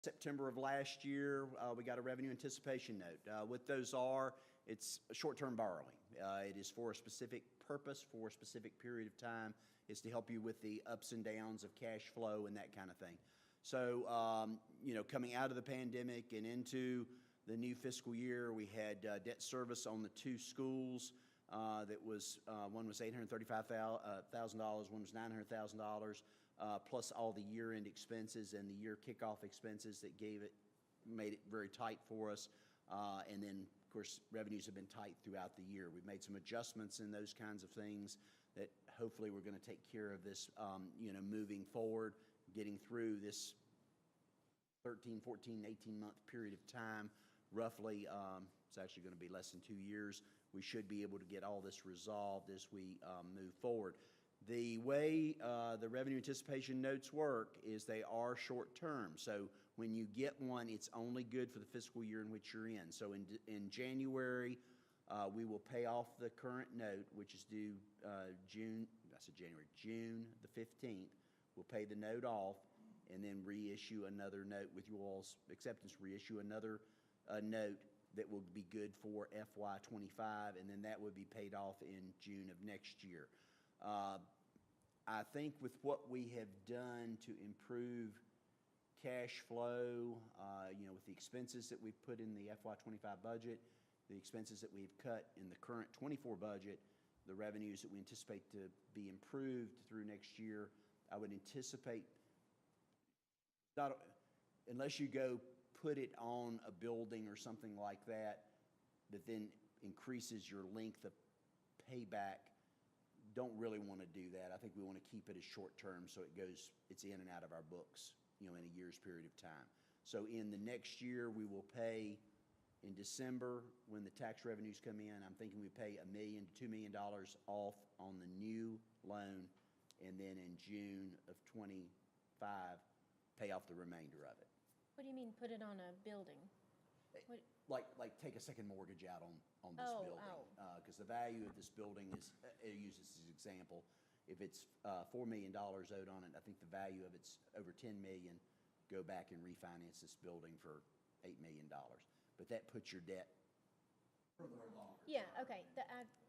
September of last year, we got a revenue anticipation note. What those are, it's short-term borrowing. It is for a specific purpose, for a specific period of time. It's to help you with the ups and downs of cash flow and that kind of thing. So, coming out of the pandemic and into the new fiscal year, we had debt service on the two schools. That was one was $835,000, one was $900,000. Plus all the year-end expenses and the year kickoff expenses that made it very tight for us. And then, of course, revenues have been tight throughout the year. We've made some adjustments in those kinds of things that hopefully we're going to take care of this, moving forward, getting through this 13, 14, 18-month period of time. Roughly, it's actually going to be less than 2 years. We should be able to get all this resolved as we move forward. The way the revenue anticipation notes work is they are short-term. So when you get one, it's only good for the fiscal year in which you're in. So in January, we will pay off the current note, which is due June the 15th. We'll pay the note off and then reissue another note with you all's acceptance, reissue another note that will be good for FY25, and then that would be paid off in June of next year. I think with what we have done to improve cash flow, with the expenses that we've put in the FY25 budget, the expenses that we've cut in the current 24 budget, the revenues that we anticipate to be improved through next year, I would anticipate, unless you go put it on a building or something like that then increases your length of payback. Don't really want to do that. I think we want to keep it as short term so it's in and out of our books, in a year's period of time. So in the next year, we will pay in December when the tax revenues come in. I'm thinking we pay $1 million to $2 million off on the new loan, and then in June of 25, pay off the remainder of it. What do you mean, put it on a building? Like take a second mortgage out on this building. Because the value of this building is, I'll use this as an example. If it's $4 million owed on it, I think the value of it's over $10 million. Go back and refinance this building for $8 million. But that puts your debt further along. Yeah, okay.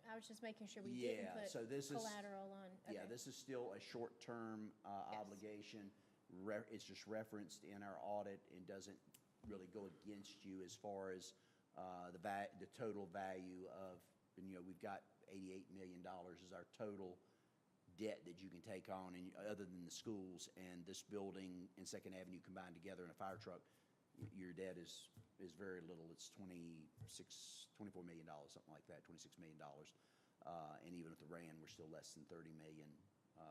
I was just making sure we didn't put collateral on. Okay. Yeah, this is still a short-term obligation. It's just referenced in our audit and doesn't really go against you as far as the total value of, we've got $88 million is our total debt that you can take on, and other than the schools and this building and Second Avenue combined together in a fire truck, your debt is very little. It's $24 million, something like that, $26 million. And even with the RAND, we're still less than $30 million,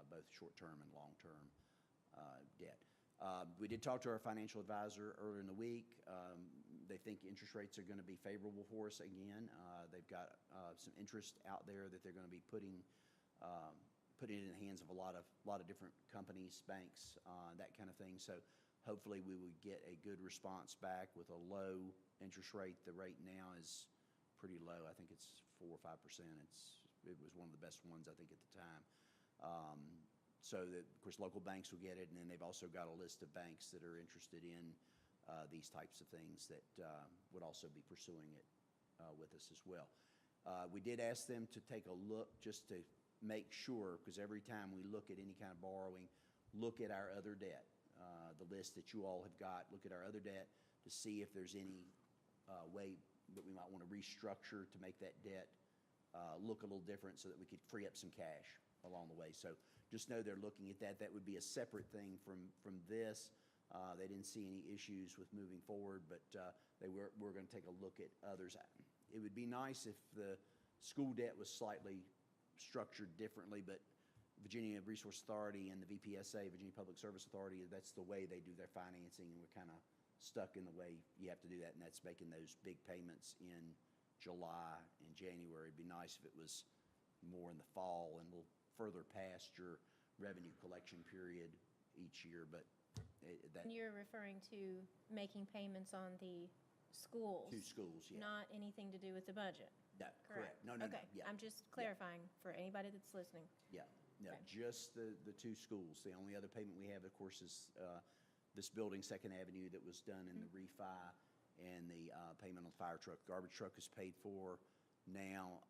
both short-term and long-term debt. We did talk to our financial advisor earlier in the week. They think interest rates are going to be favorable for us again. They've got some interest out there that they're going to be putting it in the hands of a lot of different companies, banks, that kind of thing. So hopefully we would get a good response back with a low interest rate. The rate now is pretty low. I think it's 4 or 5%. It was one of the best ones, I think, at the time. So that, of course, local banks will get it, and then they've also got a list of banks that are interested in these types of things that would also be pursuing it with us as well. We did ask them to take a look just to make sure, because every time we look at any kind of borrowing, look at our other debt, the list that you all have got, look at our other debt to see if there's any way that we might want to restructure to make that debt look a little different so that we could free up some cash along the way. So just know they're looking at that. That would be a separate thing from this. They didn't see any issues with moving forward, but we're going to take a look at others. It would be nice if the school debt was slightly structured differently, but Virginia Resource Authority and the VPSA, Virginia Public Service Authority, that's the way they do their financing, and we're kind of stuck in the way you have to do that, and that's making those big payments in July and January. It'd be nice if it was more in the fall and a little further past your revenue collection period each year, but that. You're referring to making payments on the schools? 2 schools, yeah. Not anything to do with the budget? No, correct. No, okay. Yeah. I'm just clarifying for anybody that's listening. Yeah, no, okay. Just the 2 schools. The only other payment we have, of course, is this building, Second Avenue, that was done in the refi, and the payment on the fire truck. Garbage truck is paid for now.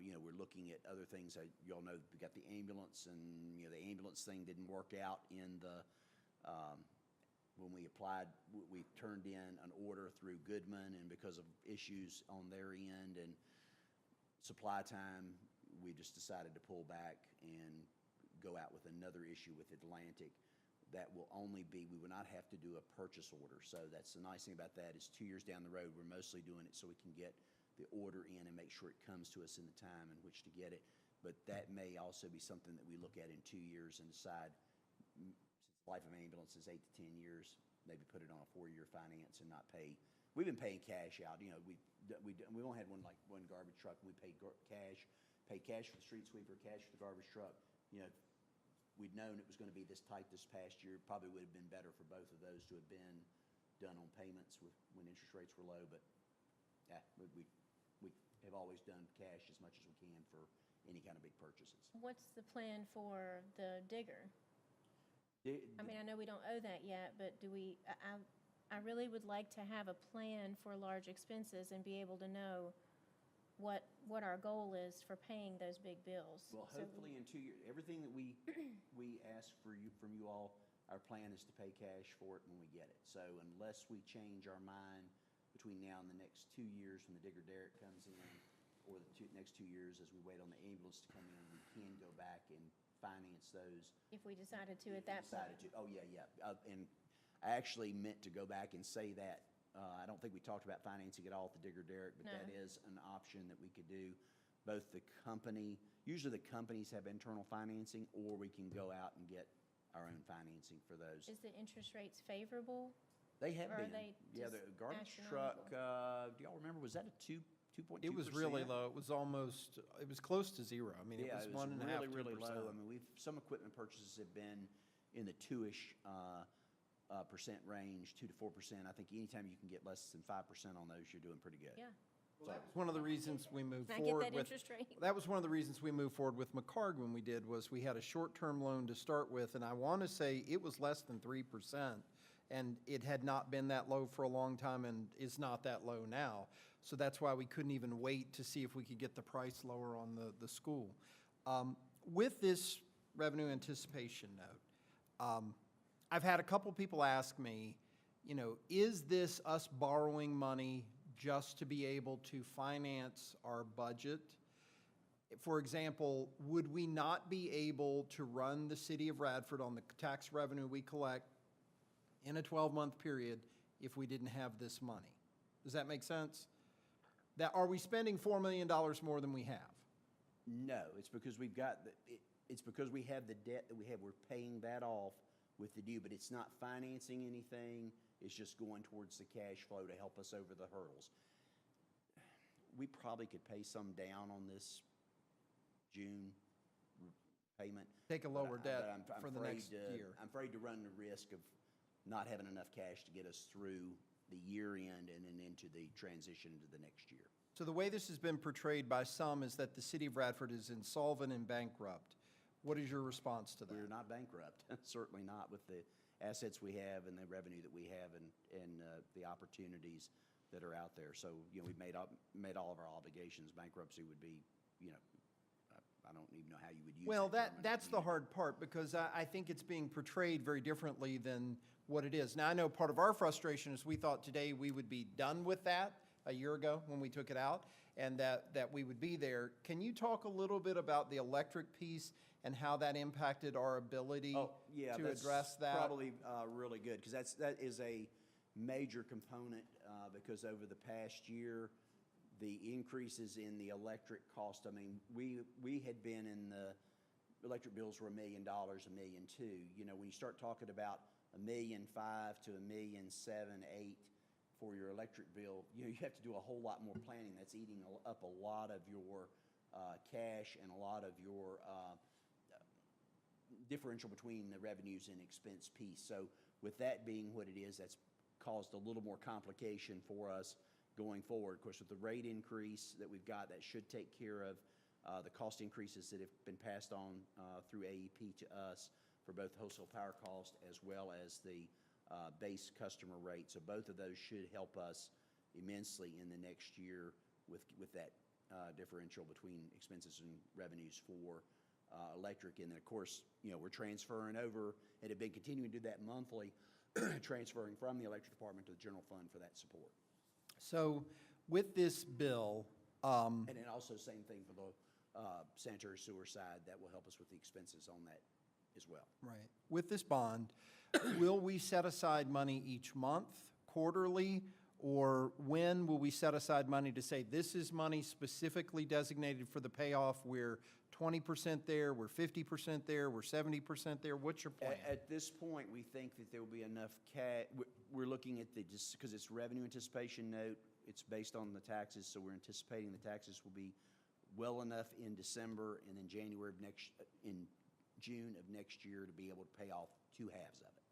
We're looking at other things. Y'all know we got the ambulance, and the ambulance thing didn't work out in the when we applied. We turned in an order through Goodman, and because of issues on their end and supply time, we just decided to pull back and go out with another issue with Atlantic. That will only be, we will not have to do a purchase order. So that's the nice thing about that is 2 years down the road, we're mostly doing it so we can get the order in and make sure it comes to us in the time in which to get it. But that may also be something that we look at in 2 years and decide, since the life of an ambulance is 8 to 10 years, maybe put it on a 4-year finance and not pay. We've been paying cash out. We only had one garbage truck, and we paid cash for the street sweeper, cash for the garbage truck. We'd known it was going to be this tight this past year. Probably would have been better for both of those to have been done on payments when interest rates were low. But yeah, we have always done cash as much as we can for any kind of big purchases. What's the plan for the digger? I mean, I know we don't owe that yet, but do we? I really would like to have a plan for large expenses and be able to know what our goal is for paying those big bills. Well, hopefully in 2 years, everything that we ask from you all, our plan is to pay cash for it when we get it. So unless we change our mind between now and the next 2 years when the digger derrick comes in, or the next 2 years as we wait on the ambulance to come in, we can go back and finance those. If we decided to at that point. Oh, yeah. And I actually meant to go back and say that. I don't think we talked about financing it all at the digger derrick, but that is an option that we could do. Usually the companies have internal financing, or we can go out and get our own financing for those. Is the interest rates favorable? They have been. Yeah, the garbage truck, do y'all remember, was that a 2.2%? It was really low. It was close to zero. I mean, it was 1.5%. Really low. I mean, some equipment purchases have been in the 2-ish percent range, 2 to 4%. I think anytime you can get less than 5% on those, you're doing pretty good. Yeah. Well, that was one of the reasons we moved Can forward I get that interest rate? That was one of the reasons we moved forward with McCarg when we did, was we had a short-term loan to start with, and I want to say it was less than 3%, and it had not been that low for a long time and is not that low now. So that's why we couldn't even wait to see if we could get the price lower on the school. With this revenue anticipation note, I've had a couple people ask me, is this us borrowing money just to be able to finance our budget? For example, would we not be able to run the city of Radford on the tax revenue we collect in a 12-month period if we didn't have this money? Does that make sense? Are we spending $4 million more than we have? No, it's because it's because we have the debt that we have. We're paying that off with the due, but it's not financing anything. It's just going towards the cash flow to help us over the hurdles. We probably could pay some down on this June payment. Take a lower debt I'm for the next year. I'm afraid to run the risk of not having enough cash to get us through the year end and then into the transition into the next year. So the way this has been portrayed by some is that the city of Radford is insolvent and bankrupt. What is your response to that? We're not bankrupt, certainly not with the assets we have and the revenue that we have and the opportunities that are out there. So, we've made all of our obligations. Bankruptcy would be, I don't even know how you would use Well, that. that's the hard part, because I think it's being portrayed very differently than what it is. Now, I know part of our frustration is we thought today we would be done with that a year ago when we took it out, and that we would be there. Can you talk a little bit about the electric piece and how that impacted our ability to address that? Probably really good, because that is a major component, because over the past year, the increases in the electric cost, I mean, we had been in the electric bills were $1 million, $1.2 million. When you start talking about $1.5 million to $1.7 million, $1.8 million for your electric bill, you have to do a whole lot more planning. That's eating up a lot of your cash and a lot of your differential between the revenues and expense piece. So with that being what it is, that's caused a little more complication for us going forward. Of course, with the rate increase that we've got, that should take care of the cost increases that have been passed on through AEP to us for both wholesale power cost as well as the base customer rate. So both of those should help us immensely in the next year with that differential between expenses and revenues for electric. And then, of course, we're transferring over, and have been continuing to do that monthly, transferring from the electric department to the general fund for that support. So with this bill, And then also same thing for the sanitary sewer side, that will help us with the expenses on that as well. right, with this bond, will we set aside money each month, quarterly, or when will we set aside money to say, this is money specifically designated for the payoff? We're 20% there, we're 50% there, we're 70% there? What's your plan? At this point, we think that there will be enough cash. We're looking at because it's revenue anticipation note, it's based on the taxes, so we're anticipating the taxes will be well enough in December and then in June of next year to be able to pay off 2 halves of it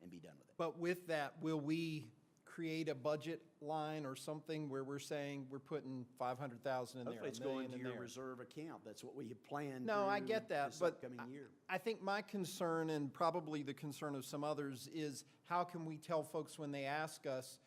and be done with it. But with that, will we create a budget line or something where we're saying we're putting 500,000 in there, Hopefully it's $1 going million to in your there? reserve account. That's what we have planned. No, I through get that, this but upcoming year. I think my concern, and probably the concern of some others, is how can we tell folks when they ask us,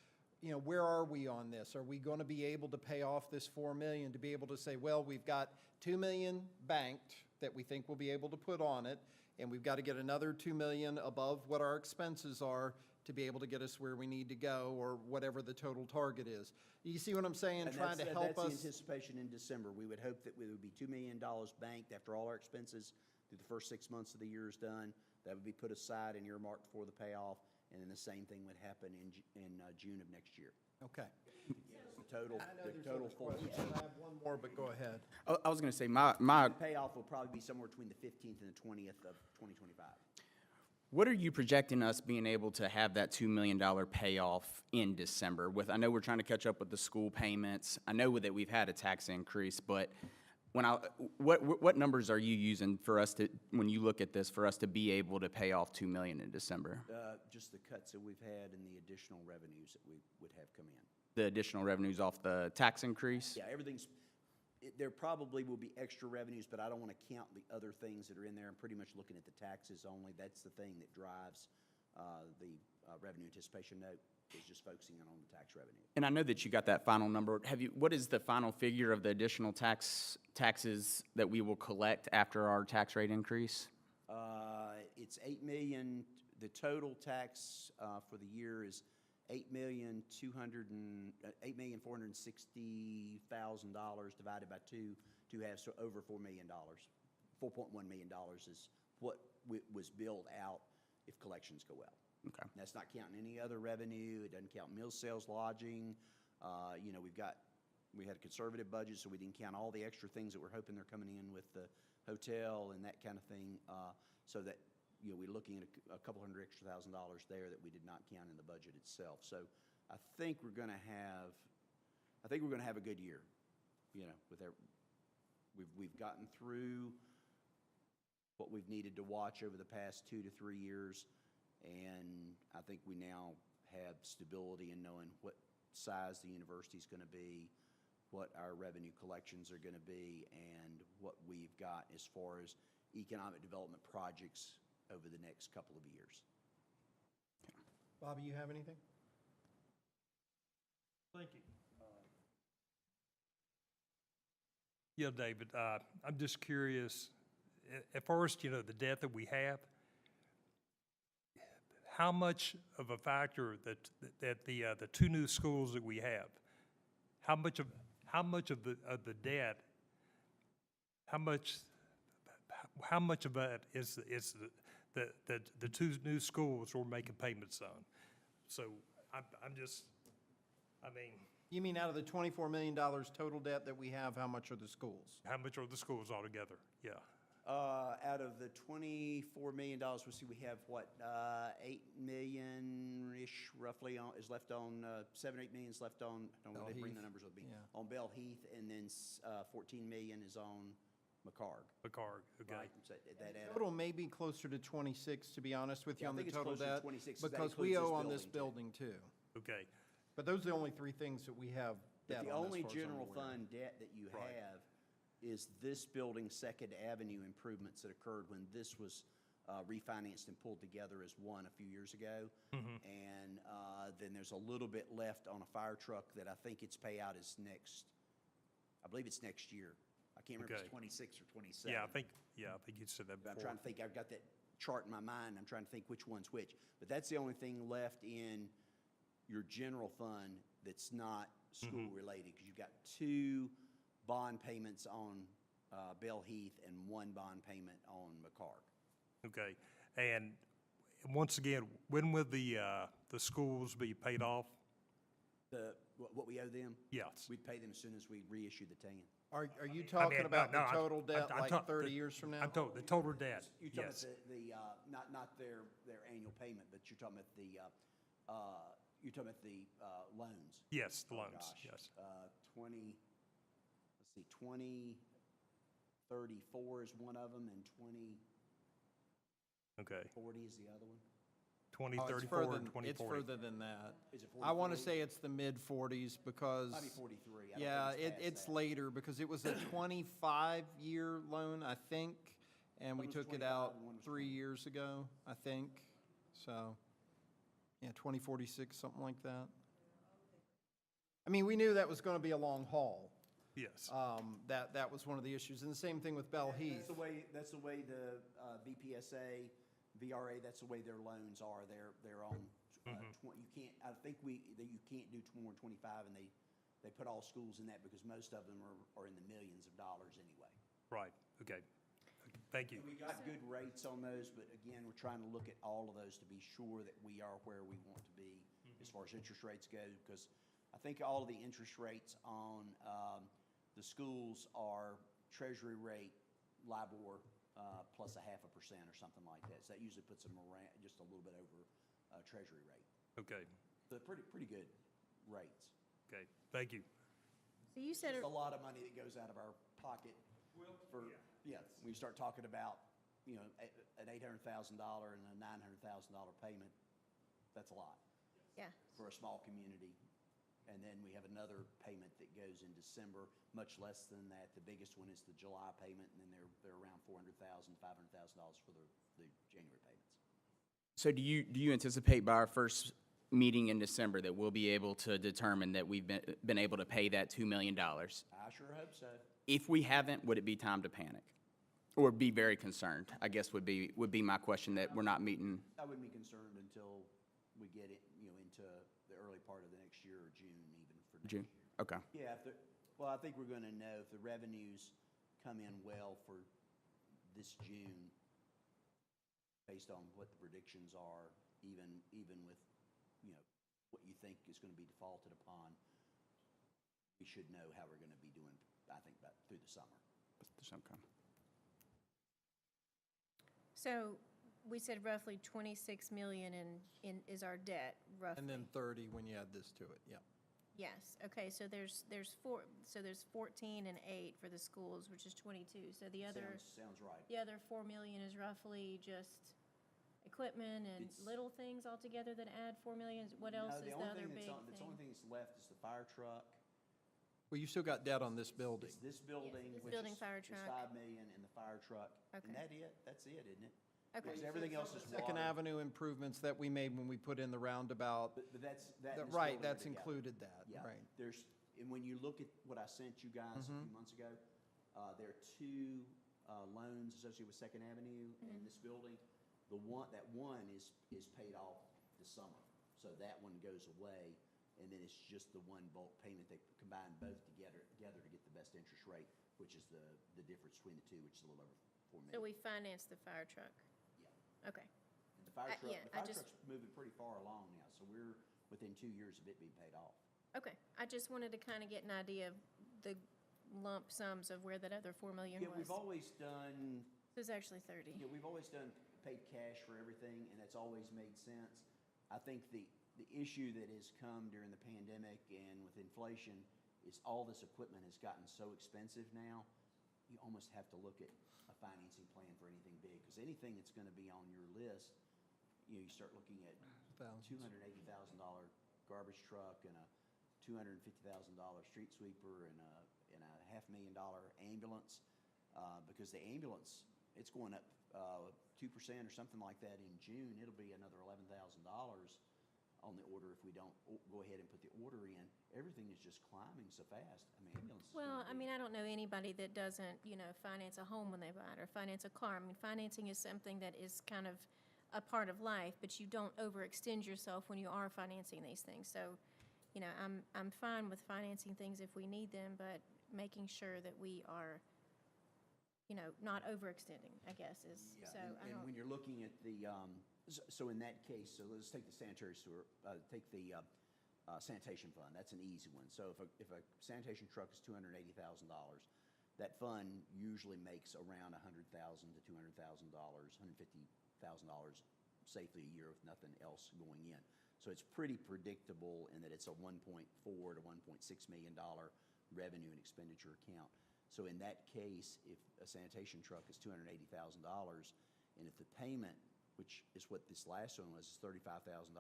where are we on this? Are we going to be able to pay off this $4 million, to be able to say, well, we've got $2 million banked that we think we'll be able to put on it, and we've got to get another $2 million above what our expenses are to be able to get us where we need to go, or whatever the total target is. You see what I'm saying? And Trying to help That's the us. anticipation in December. We would hope that it would be $2 million banked after all our expenses through the first 6 months of the year is done. That would be put aside and earmarked for the payoff, and then the same thing would happen in June of next year. Okay. The total full I have one more, but go ahead. I was going to say, my payoff will probably be somewhere between the 15th and the 20th of 2025. what are you projecting us being able to have that $2 million payoff in December? I know we're trying to catch up with the school payments. I know that we've had a tax increase, but what numbers are you using for us to, when you look at this, for us to be able to pay off $2 million in December? Just the cuts that we've had and the additional revenues that we would have come in. The additional revenues off the tax increase? Yeah, there probably will be extra revenues, but I don't want to count the other things that are in there. I'm pretty much looking at the taxes only. That's the thing that drives the revenue anticipation note, is just focusing on the tax revenue. And I know that you got that final number. What is the final figure of the additional taxes that we will collect after our tax rate increase? It's $8 million. The total tax for the year is $8,460,000 divided by two halves, so over $4 million. $4.1 million is what was billed out if collections go well. Okay. And that's not counting any other revenue. It doesn't count meal sales, lodging. We had a conservative budget, so we didn't count all the extra things that we're hoping they're coming in with the hotel and that kind of thing. So that we're looking at a couple $100,000 extra there that we did not count in the budget itself. So I think we're going to have a good year. We've gotten through what we've needed to watch over the past 2 to 3 years, and I think we now have stability in knowing what size the university is going to be, what our revenue collections are going to be, and what we've got as far as economic development projects over the next couple of years. Bobby, you have anything? Thank you. Yeah, David, I'm just curious, at first, the debt that we have, how much of a factor that the 2 new schools that we have, how much of the debt, how much of that is the 2 new schools we're making payments on? So You mean out of the $24 million total debt that we have, how much are the schools? how much are the schools altogether? Yeah. Out of the $24 million, we have what, $8 million-ish roughly is left on, $7 or $8 million is left on, I don't know, they bring the numbers with me, Yeah. on Bell Heath, and then $14 million is on McCarg. McCarg, okay. Right? So that add up. Total may be closer to 26, to be honest with you, Yeah, I on the think it's total closer to debt. 26, 'cause that Because we includes owe this on this building, building too. Okay. But those are the only 3 things that we have debt But the on, as only far as I'm general aware. fund debt that you Right. have is this building's Second Avenue improvements that occurred when this was refinanced and pulled together as one a few years ago. And then there's a little bit left on a fire truck that I think its payout is I believe it's next year. I can't remember if it's Okay. 26 or 27. Yeah, I think you said that But I'm before. trying to think, I've got that chart in my mind, I'm trying to think which one's which. But that's the only thing left in your general fund that's not school-related, because you've got 2 bond payments on Bell Heath and 1 bond payment on McCarg. Okay, and once again, when will the schools be paid off? What we owe them, Yes. we'd pay them as soon as we reissue the tan. Are you talking about the no, total debt I'm like talk- 30 years from now? I'm talking, the total debt, You're talking yes. about not their annual payment, but you're talking about the loans. Yes, the Oh, loans, gosh. yes. 2034 is one of them, and 2040 Okay, is the other one. 2034 and It's 2040. further than that. Is it I want to 43? say it's the mid-40s because. Might be 43. I don't Yeah, think past it's that. later because it was a 25-year loan, I think, and we One was took it 25 out and one was 3 20. years ago, I think. So, yeah, 2046, something like that. I mean, we knew that was going to be a long haul. Yes, That was one of the issues. And the same thing with Bell Heath. That's the way the VPSA, VRA, that's the way their loans are. They're on, you can't, I think you can't do more than 25, and they put all schools in that because most of them are in the millions of dollars anyway. right, okay. Thank you. We got good rates on those, but again, we're trying to look at all of those to be sure that we are where we want to be as far as interest rates go, because I think all of the interest rates on the schools are Treasury rate, LIBOR, plus 0.5% or something like that. So that usually puts them around, just a little bit over Treasury rate. Okay, So pretty good rates. okay, thank you. So you said, It's a lot of money that goes out of our pocket for, yeah, when you start talking about, an $800,000 and a $900,000 payment, that's a lot yeah, for a small community. And then we have another payment that goes in December, much less than that. The biggest one is the July payment, and then they're around $400,000, $500,000 for the January payments. So do you anticipate by our first meeting in December that we'll be able to determine that we've been able to pay that $2 million? I sure hope so. If we haven't, would it be time to panic? Or be very concerned, I guess would be my question, that we're not meeting. I wouldn't be concerned until we get it, into the early part of the next year, or June even for next June? year. Okay. Yeah, well, I think we're gonna know if the revenues come in well for this June, based on what the predictions are, even with, what you think is gonna be defaulted upon, we should know how we're gonna be doing, I think, about through the summer. Okay. so we said roughly 26 million is our debt, roughly. And then 30 when you add this to it, yeah. Yes, okay, so there's 14 and 8 for the schools, which is 22. So the other, Sounds right. the other 4 million is roughly just equipment and It's- little things altogether that add 4 million? What else No, is the the only other thing big that's the only thing? thing that's left is the fire truck. Well, you still got debt on this building. It's this building, this which building, is fire is truck. 5 million, and the fire truck. Okay. And that's it, isn't it? Okay. Because everything else is water. Second Avenue improvements that we made when we put in the roundabout. But that. and this Right, building are that's together. included that, Yeah. right. And when you look at what I sent you guys a few months ago, there are 2 loans associated with Second Avenue and this building. That one is paid off this summer, so that one goes away, and then it's just the one bulk payment. They combine both together to get the best interest rate, which is the difference between the two, which is a little over 4 million. So we financed the fire truck? Yeah. Okay. And the fire truck, yeah, the I fire just- truck's moving pretty far along now, so we're within 2 years of it being paid off. Okay, I just wanted to kind of get an idea of the lump sums of where that other 4 million Yeah, was. we've always done, This is actually 30. we've always done paid cash for everything, and that's always made sense. I think the issue that has come during the pandemic and with inflation is all this equipment has gotten so expensive now, you almost have to look at a financing plan for anything big, because anything that's gonna be on your list, you start looking at $280,000 garbage truck and a $250,000 street sweeper and a $500,000 ambulance, because the ambulance it's going up 2% or something like that in June. It'll be another $11,000 on the order if we don't go ahead and put the order in. Everything is just climbing so fast. I mean, ambulance is Well, gonna I be- mean, I don't know anybody that doesn't, finance a home when they buy it or finance a car. I mean, financing is something that is kind of a part of life, but you don't overextend yourself when you are financing these things. So, I'm fine with financing things if we need them, but making sure that we are, not overextending, I guess, is, Yeah, so I and don't. when you're looking at the, so in that case, so let's take the sanitary sewer, take the sanitation fund. That's an easy one. So if a sanitation truck is $280,000, that fund usually makes around $100,000 to $200,000, $150,000 safely a year with nothing else going in. So it's pretty predictable in that it's a $1.4 to $1.6 million revenue and expenditure account. So in that case, if a sanitation truck is $280,000, and if the payment, which is what this last one was, is $35,000,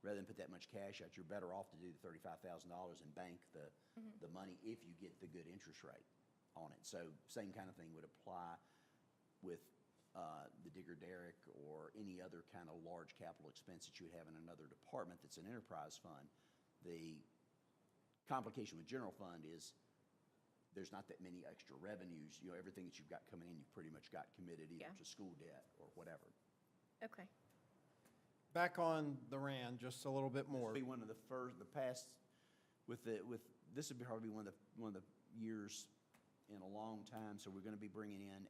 rather than put that much cash out, you're better off to do the $35,000 and bank the money if you get the good interest rate on it. So same kind of thing would apply with the digger derrick or any other kind of large capital expense that you would have in another department that's an enterprise fund. The complication with general fund is there's not that many extra revenues. Everything that you've got coming in, you've pretty much got committed either Yeah. to school debt or whatever. Okay. Back on the RAND, just a little bit more. This will be one of the first, this would probably be one of the years in a long time. So we're going to be bringing in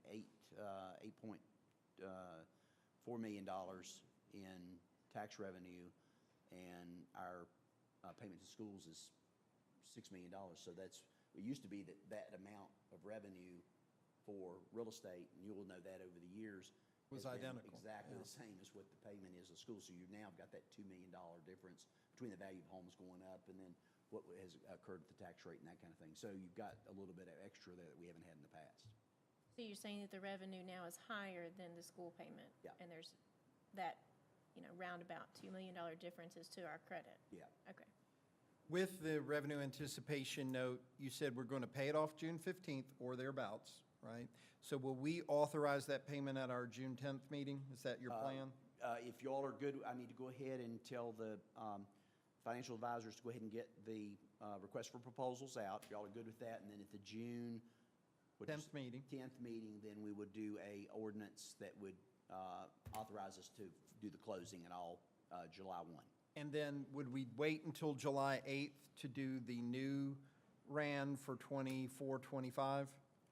$8.4 million in tax revenue, and our payment to schools is $6 million. So it used to be that amount of revenue for real estate, and you will know that over the years, Was has been identical, exactly yeah. the same as what the payment is of school. So you've now got that $2 million difference between the value of homes going up and then what has occurred with the tax rate and that kind of thing. So you've got a little bit of extra there that we haven't had in the past. So you're saying that the revenue now is higher than the school payment? Yeah. And there's that, roundabout $2 million difference is to our credit? Yeah. Okay. With the revenue anticipation note, you said we're going to pay it off June 15th or thereabouts, right? So will we authorize that payment at our June 10th meeting? Is that your plan? If y'all are good, I need to go ahead and tell the financial advisors to go ahead and get the request for proposals out. If y'all are good with that, and then at the June. 10th meeting. 10th meeting, then we would do a ordinance that would authorize us to do the closing and all July 1. And then would we wait until July 8th to do the new RAND for 24, 25?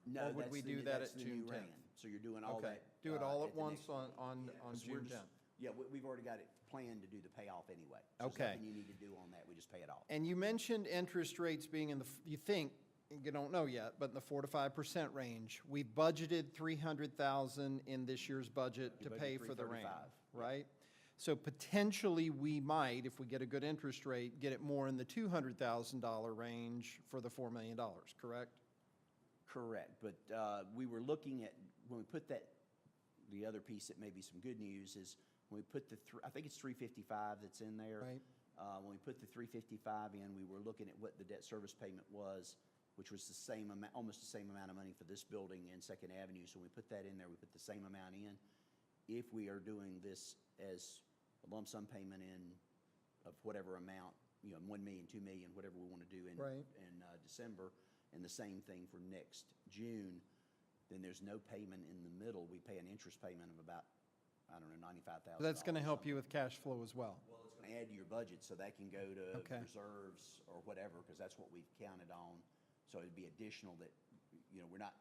No, Or would we do that that's at the June new 10th? RAND. So you're doing all Okay, that. do it all at the once next on meeting. Yeah, 'cause June we're just- 10th. Yeah, we've already got it planned to do the payoff anyway. So Okay. there's nothing you need to do on that, we just pay it off. And you mentioned interest rates being in you think, you don't know yet, but in the 4 to 5% range. We budgeted $300,000 in this year's budget We to budgeted pay for the RAND, $335,000, right? So potentially, we might, if we get a good interest rate, get it more in the $200,000 range for the $4 million, correct? Correct, but we were looking at, when we put that, the other piece that may be some good news is, when we put I think it's 355 that's in there. Right. When we put the 355 in, we were looking at what the debt service payment was, which was the same amount, almost the same amount of money for this building and Second Avenue. So when we put that in there, we put the same amount in. If we are doing this as a lump sum payment in of whatever amount, $1 million, $2 million, whatever we want to do in Right. December, and the same thing for next June, then there's no payment in the middle. We pay an interest payment of about, I don't know, $95,000. That's going to help you with cash flow as well. Well, it's going to add to your budget, so that can go to Okay. reserves or whatever, because that's what we've counted on. So it'd be additional that, we're not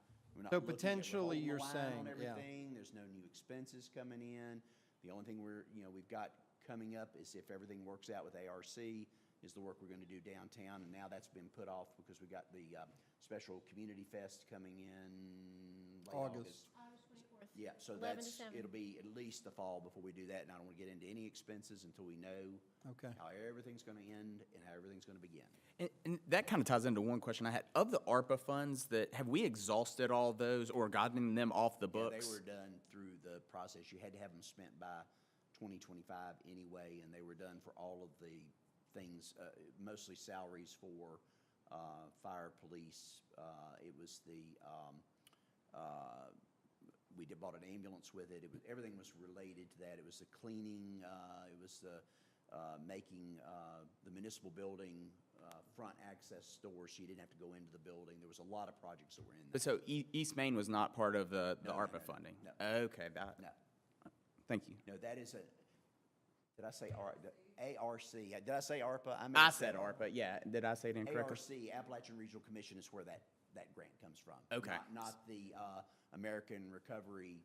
So looking at potentially holding the you're line saying, on yeah. everything. There's no new expenses coming in. The only thing we've got coming up is if everything works out with ARC, is the work we're going to do downtown, and now that's been put off because we got the special community fest coming in late August. August 24th. Yeah, so 11 to 7. it'll be at least the fall before we do that, and I don't want to get into any expenses until we know Okay. how everything's going to end and how everything's going to begin. And that kind of ties into one question I had. Of the ARPA funds, have we exhausted all those or gotten them off the Yeah, books? they were done through the process. You had to have them spent by 2025 anyway, and they were done for all of the things, mostly salaries for fire, police. It was the bought an ambulance with it. Everything was related to that. It was the cleaning, it was the making the municipal building front access stores, so you didn't have to go into the building. There was a lot of projects that were in there. So East Main was not part of the No, ARPA no, funding? no. Okay, No, thank you. no, that is did I say ARC? Did I say ARPA? may I have said ARPA, yeah. Did I say it incorrectly? ARC, Appalachian Regional Commission, is where that grant comes from. Okay. Not the American Recovery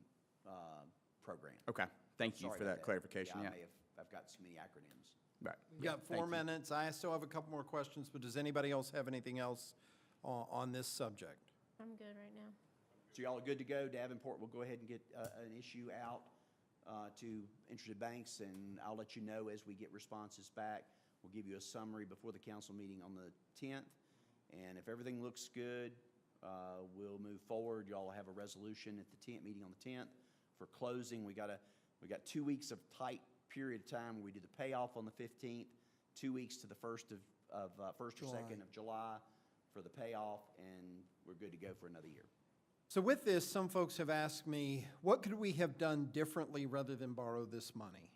Program. Okay, thank you Sorry for about that clarification, yeah. I've got so many acronyms. Right. We've got Thank 4 you. minutes. I still have a couple more questions, but does anybody else have anything else on this subject? I'm good right now. So y'all are good to go. Davenport will go ahead and get an issue out to interested banks, and I'll let you know as we get responses back. We'll give you a summary before the council meeting on the 10th, and if everything looks good, we'll move forward. Y'all will have a resolution at the meeting on the 10th. For closing, we got 2 weeks of tight period of time where we do the payoff on the 15th, 2 weeks to the first or second of July for the payoff, and we're good to go for another year. So with this, some folks have asked me, what could we have done differently rather than borrow this money?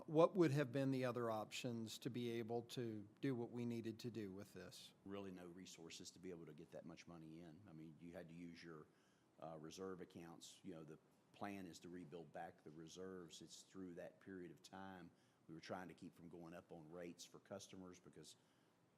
What would have been the other options to be able to do what we needed to do with this? Really no resources to be able to get that much money in. I mean, you had to use your reserve accounts. You know, the plan is to rebuild back the reserves. It's through that period of time. We were trying to keep from going up on rates for customers because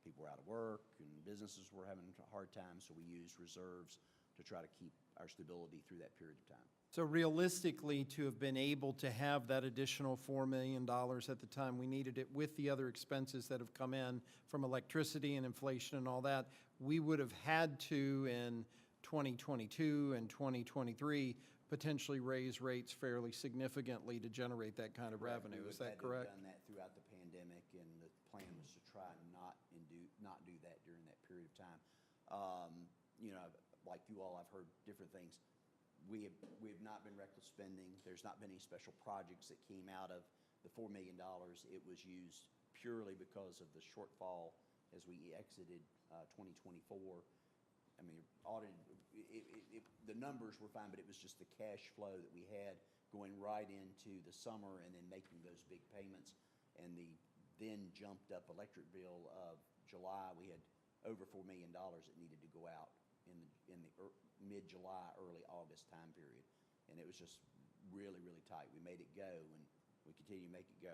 people were out of work and businesses were having a hard time, so we used reserves to try to keep our stability through that period of time. So realistically, to have been able to have that additional $4 million at the time we needed it with the other expenses that have come in from electricity and inflation and all that, we would have had to, in 2022 and 2023, potentially raise rates fairly significantly to generate that kind of Correct. revenue. We Is would that have had to have correct? done that throughout the pandemic, and the plan was to try and not do that during that period of time. You know, like you all, I've heard different things. We have not been reckless spending. There's not been any special projects that came out of the $4 million. It was used purely because of the shortfall as we exited 2024. I mean, the numbers were fine, but it was just the cash flow that we had going right into the summer and then making those big payments. And the then jumped up electric bill of July, we had over $4 million that needed to go out in the mid-July, early August time period. And it was just really, really tight. We made it go, and we continue to make it go.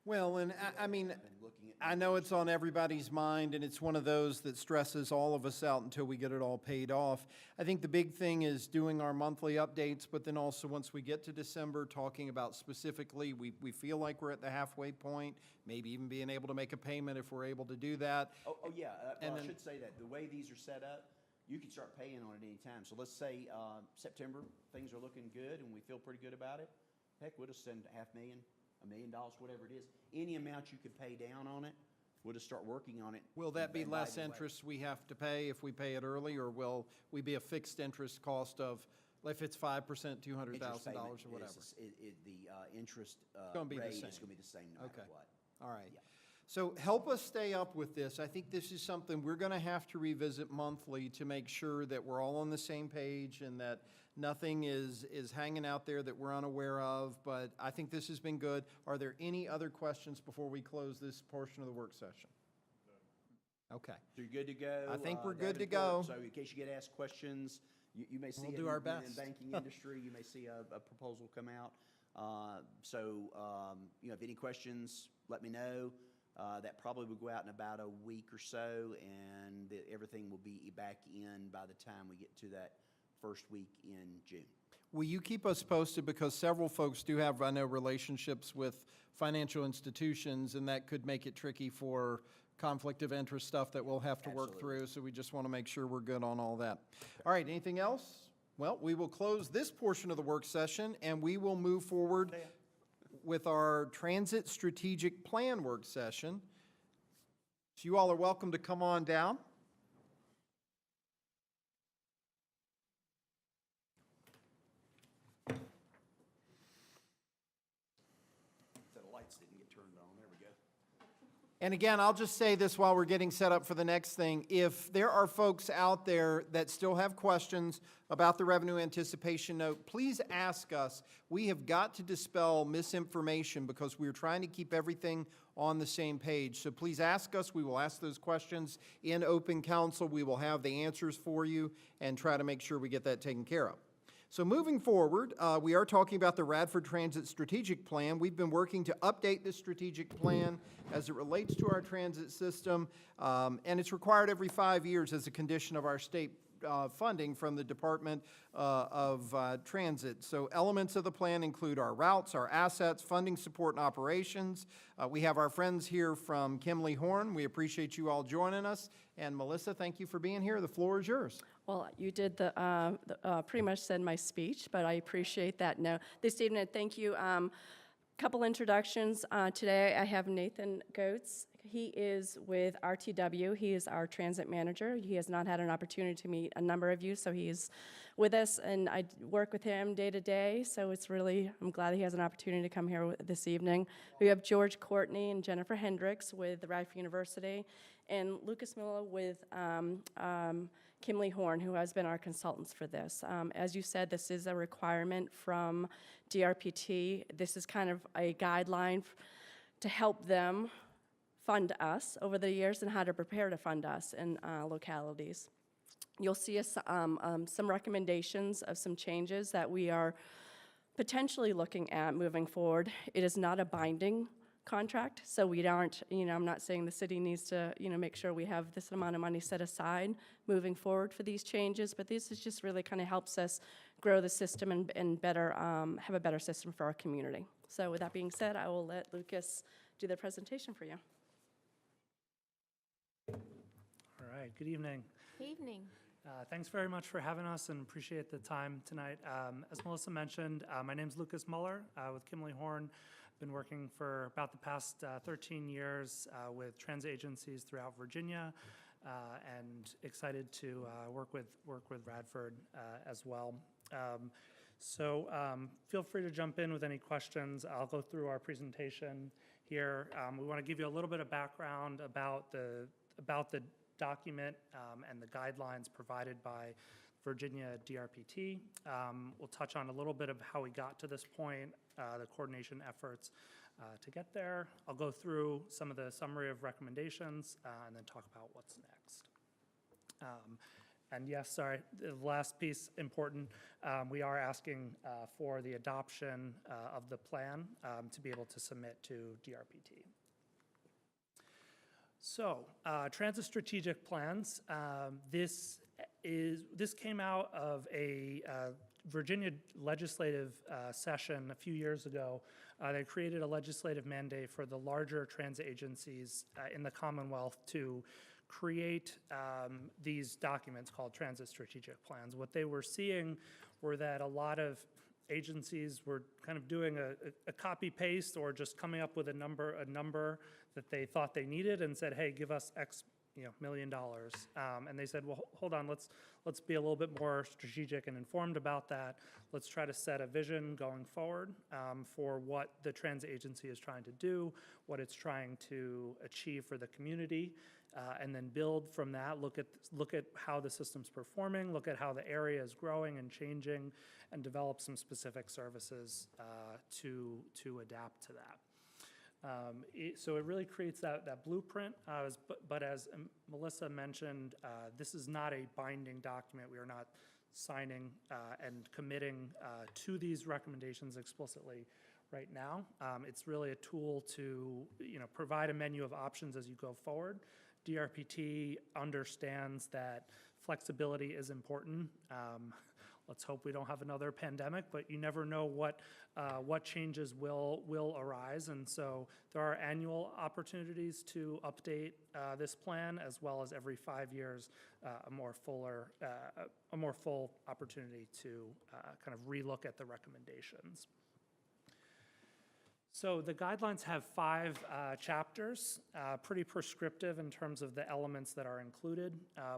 Well, and I mean, I've been looking at I know numbers. it's on everybody's mind, and it's one of those that stresses all of us out until we get it all paid off. I think the big thing is doing our monthly updates, but then also once we get to December, talking about specifically, we feel like we're at the halfway point, maybe even being able to make a payment if we're able to do that. Oh, yeah, And well, I then- should say that, the way these are set up, you can start paying on it any time. So let's say September, things are looking good and we feel pretty good about it. Heck, we'll just send $500,000, $1 million, whatever it is. Any amount you could pay down on it, we'll just start working on it. Will that be And by less the way- interest we have to pay if we pay it early, or will we be a fixed interest cost of, if it's 5%, $200,000 or Interest payment whatever? the interest gonna be the rate is same. going to be the same no matter Okay. what. All right. Yeah. So help us stay up with this. I think this is something we're going to have to revisit monthly to make sure that we're all on the same page and that nothing is hanging out there that we're unaware of. But I think this has been good. Are there any other questions before we close this portion of the work session? Okay. So you're good to go? I think we're good to Davenport? go. So in case you get asked questions, you may see We'll it do our in the best. banking industry, you may see a proposal come out. You know, if any questions, let me know. That probably will go out in about a week or so, and everything will be back in by the time we get to that first week in June. Will you keep us posted, because several folks do have, I know, relationships with financial institutions, and that could make it tricky for conflict of interest stuff that we'll have to work Absolutely. through, so we just want to make sure we're good on all that. All right, anything else? Well, we will close this portion of the work session, and we will move forward with our Transit Strategic Plan work session. So you all are welcome to come on down. So the lights didn't get turned on, there we go. And again, I'll just say this while we're getting set up for the next thing. If there are folks out there that still have questions about the revenue anticipation note, please ask us. We have got to dispel misinformation because we're trying to keep everything on the same page. So please ask us. We will ask those questions in open council. We will have the answers for you and try to make sure we get that taken care of. So moving forward, we are talking about the Radford Transit Strategic Plan. We've been working to update this strategic plan as it relates to our transit system, and it's required every 5 years as a condition of our state funding from the Department of Transit. So elements of the plan include our routes, our assets, funding, support, and operations. We have our friends here from Kimley Horn. We appreciate you all joining us. And Melissa, thank you for being here. The floor is yours. Well, you did pretty much said my speech, but I appreciate that. No, this evening, thank you. Couple introductions. Today I have Nathan Goetz. He is with RTW. He is our transit manager. He has not had an opportunity to meet a number of you, so he's with us, and I work with him day to day, so it's really, I'm glad he has an opportunity to come here this evening. We have George Courtney and Jennifer Hendricks with the Radford University, and Lucas Miller with Kimley Horn, who has been our consultants for this. As you said, this is a requirement from DRPT. This is kind of a guideline to help them fund us over the years and how to prepare to fund us in localities. You'll see us, some recommendations of some changes that we are potentially looking at moving forward. It is not a binding contract, so we aren't, I'm not saying the city needs to, make sure we have this amount of money set aside moving forward for these changes, but this is just really kind of helps us grow the system and better, have a better system for our community. So with that being said, I will let Lucas do the presentation for you. All right, good evening. Evening. Thanks very much for having us and appreciate the time tonight. As Melissa mentioned, my name's Lucas Muller with Kimley Horn. Been working for about the past 13 years with transit agencies throughout Virginia, and excited to work with Radford as well. Feel free to jump in with any questions. I'll go through our presentation here. We want to give you a little bit of background about the document and the guidelines provided by Virginia DRPT. We'll touch on a little bit of how we got to this point, the coordination efforts to get there. I'll go through some of the summary of recommendations and then talk about what's next. And yes, sorry, the last piece important, we are asking for the adoption of the plan to be able to submit to DRPT. So, transit strategic plans. This came out of a Virginia legislative session a few years ago. They created a legislative mandate for the larger transit agencies in the Commonwealth to create these documents called transit strategic plans. What they were seeing were that a lot of agencies were kind of doing a copy paste or just coming up with a number that they thought they needed and said, hey, give us X $1 million. And they said, well, hold on, let's be a little bit more strategic and informed about that. Let's try to set a vision going forward for what the transit agency is trying to do, what it's trying to achieve for the community, and then build from that, look at how the system's performing, look at how the area is growing and changing, and develop some specific services to adapt to that. So it really creates that blueprint, but as Melissa mentioned, this is not a binding document. We are not signing and committing to these recommendations explicitly right now. It's really a tool to provide a menu of options as you go forward. DRPT understands that flexibility is important. Let's hope we don't have another pandemic, but you never know what changes will arise. And so there are annual opportunities to update this plan, as well as every 5 years, a more full opportunity to kind of relook at the recommendations. So the guidelines have 5 chapters, pretty prescriptive in terms of the elements that are included,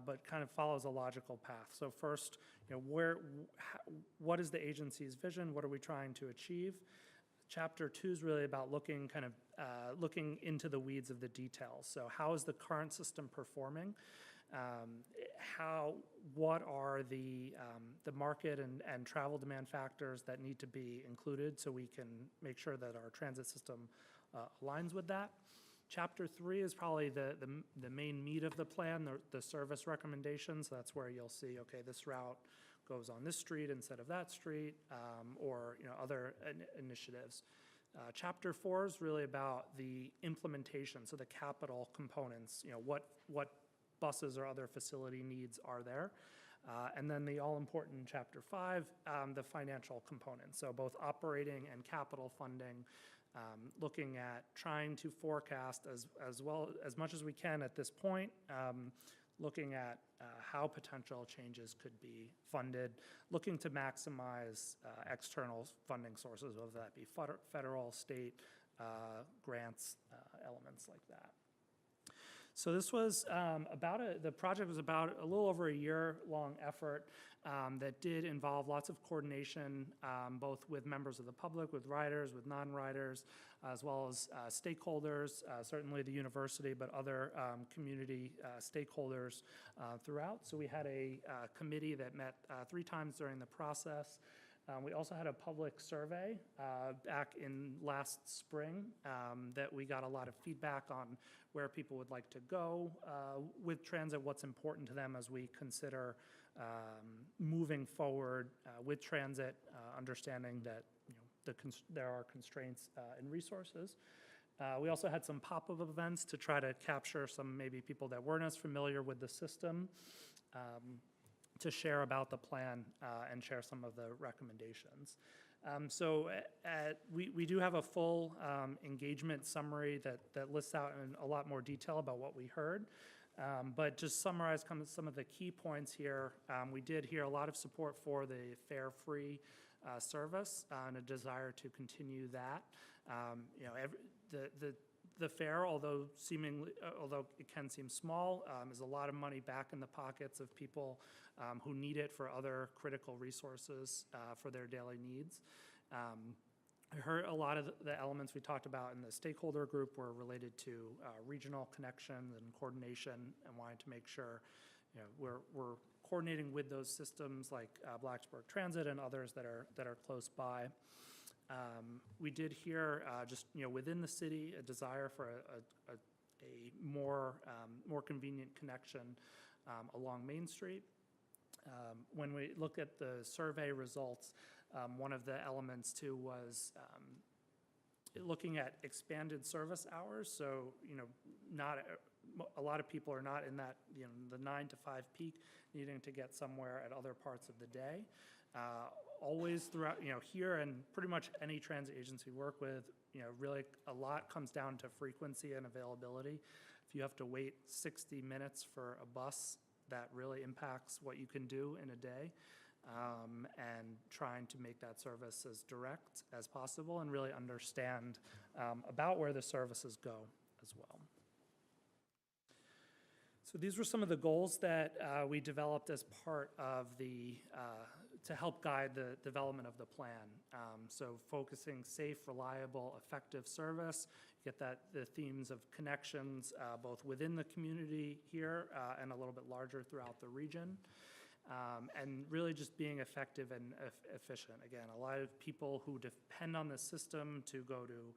but kind of follows a logical path. So first, what is the agency's vision? What are we trying to achieve? Chapter 2 is really about looking kind of looking into the weeds of the details. So how is the current system performing? What are the market and travel demand factors that need to be included so we can make sure that our transit system aligns with that? Chapter 3 is probably the main meat of the plan, the service recommendations. That's where you'll see, okay, this route goes on this street instead of that street, or other initiatives. Chapter 4 is really about the implementation, so the capital components, what buses or other facility needs are there. And then the all-important Chapter 5, the financial component, so both operating and capital funding, looking at trying to forecast as well as much as we can at this point, looking at how potential changes could be funded, looking to maximize external funding sources, whether that be federal, state, grants, elements like that. So this was the project was about a little over a year-long effort that did involve lots of coordination, both with members of the public, with riders, with non-riders, as well as stakeholders, certainly the university, but other community stakeholders throughout. So we had a committee that met 3 times during the process. We also had a public survey back in last spring that we got a lot of feedback on where people would like to go with transit, what's important to them as we consider moving forward with transit, understanding that there are constraints in resources. We also had some pop-up events to try to capture some maybe people that weren't as familiar with the system, to share about the plan and share some of the recommendations. So we do have a full engagement summary that lists out in a lot more detail about what we heard. But just summarize some of the key points here. We did hear a lot of support for the fare-free service and a desire to continue that. The fare, although it can seem small, is a lot of money back in the pockets of people who need it for other critical resources for their daily needs. I heard a lot of the elements we talked about in the stakeholder group were related to regional connections and coordination, and wanting to make sure we're coordinating with those systems like Blacksburg Transit and others that are close by. We did hear just within the city a desire for a more convenient connection along Main Street. When we look at the survey results, one of the elements too was looking at expanded service hours. So not a lot of people are not in that the 9 to 5 peak, needing to get somewhere at other parts of the day. Always throughout, here and pretty much any transit agency we work with, really a lot comes down to frequency and availability. If you have to wait 60 minutes for a bus, that really impacts what you can do in a day, and trying to make that service as direct as possible and really understand about where the services go as well. So these were some of the goals that we developed as part of to help guide the development of the plan. So focusing safe, reliable, effective service, get the themes of connections both within the community here and a little bit larger throughout the region. And really just being effective and efficient. Again, a lot of people who depend on the system to go to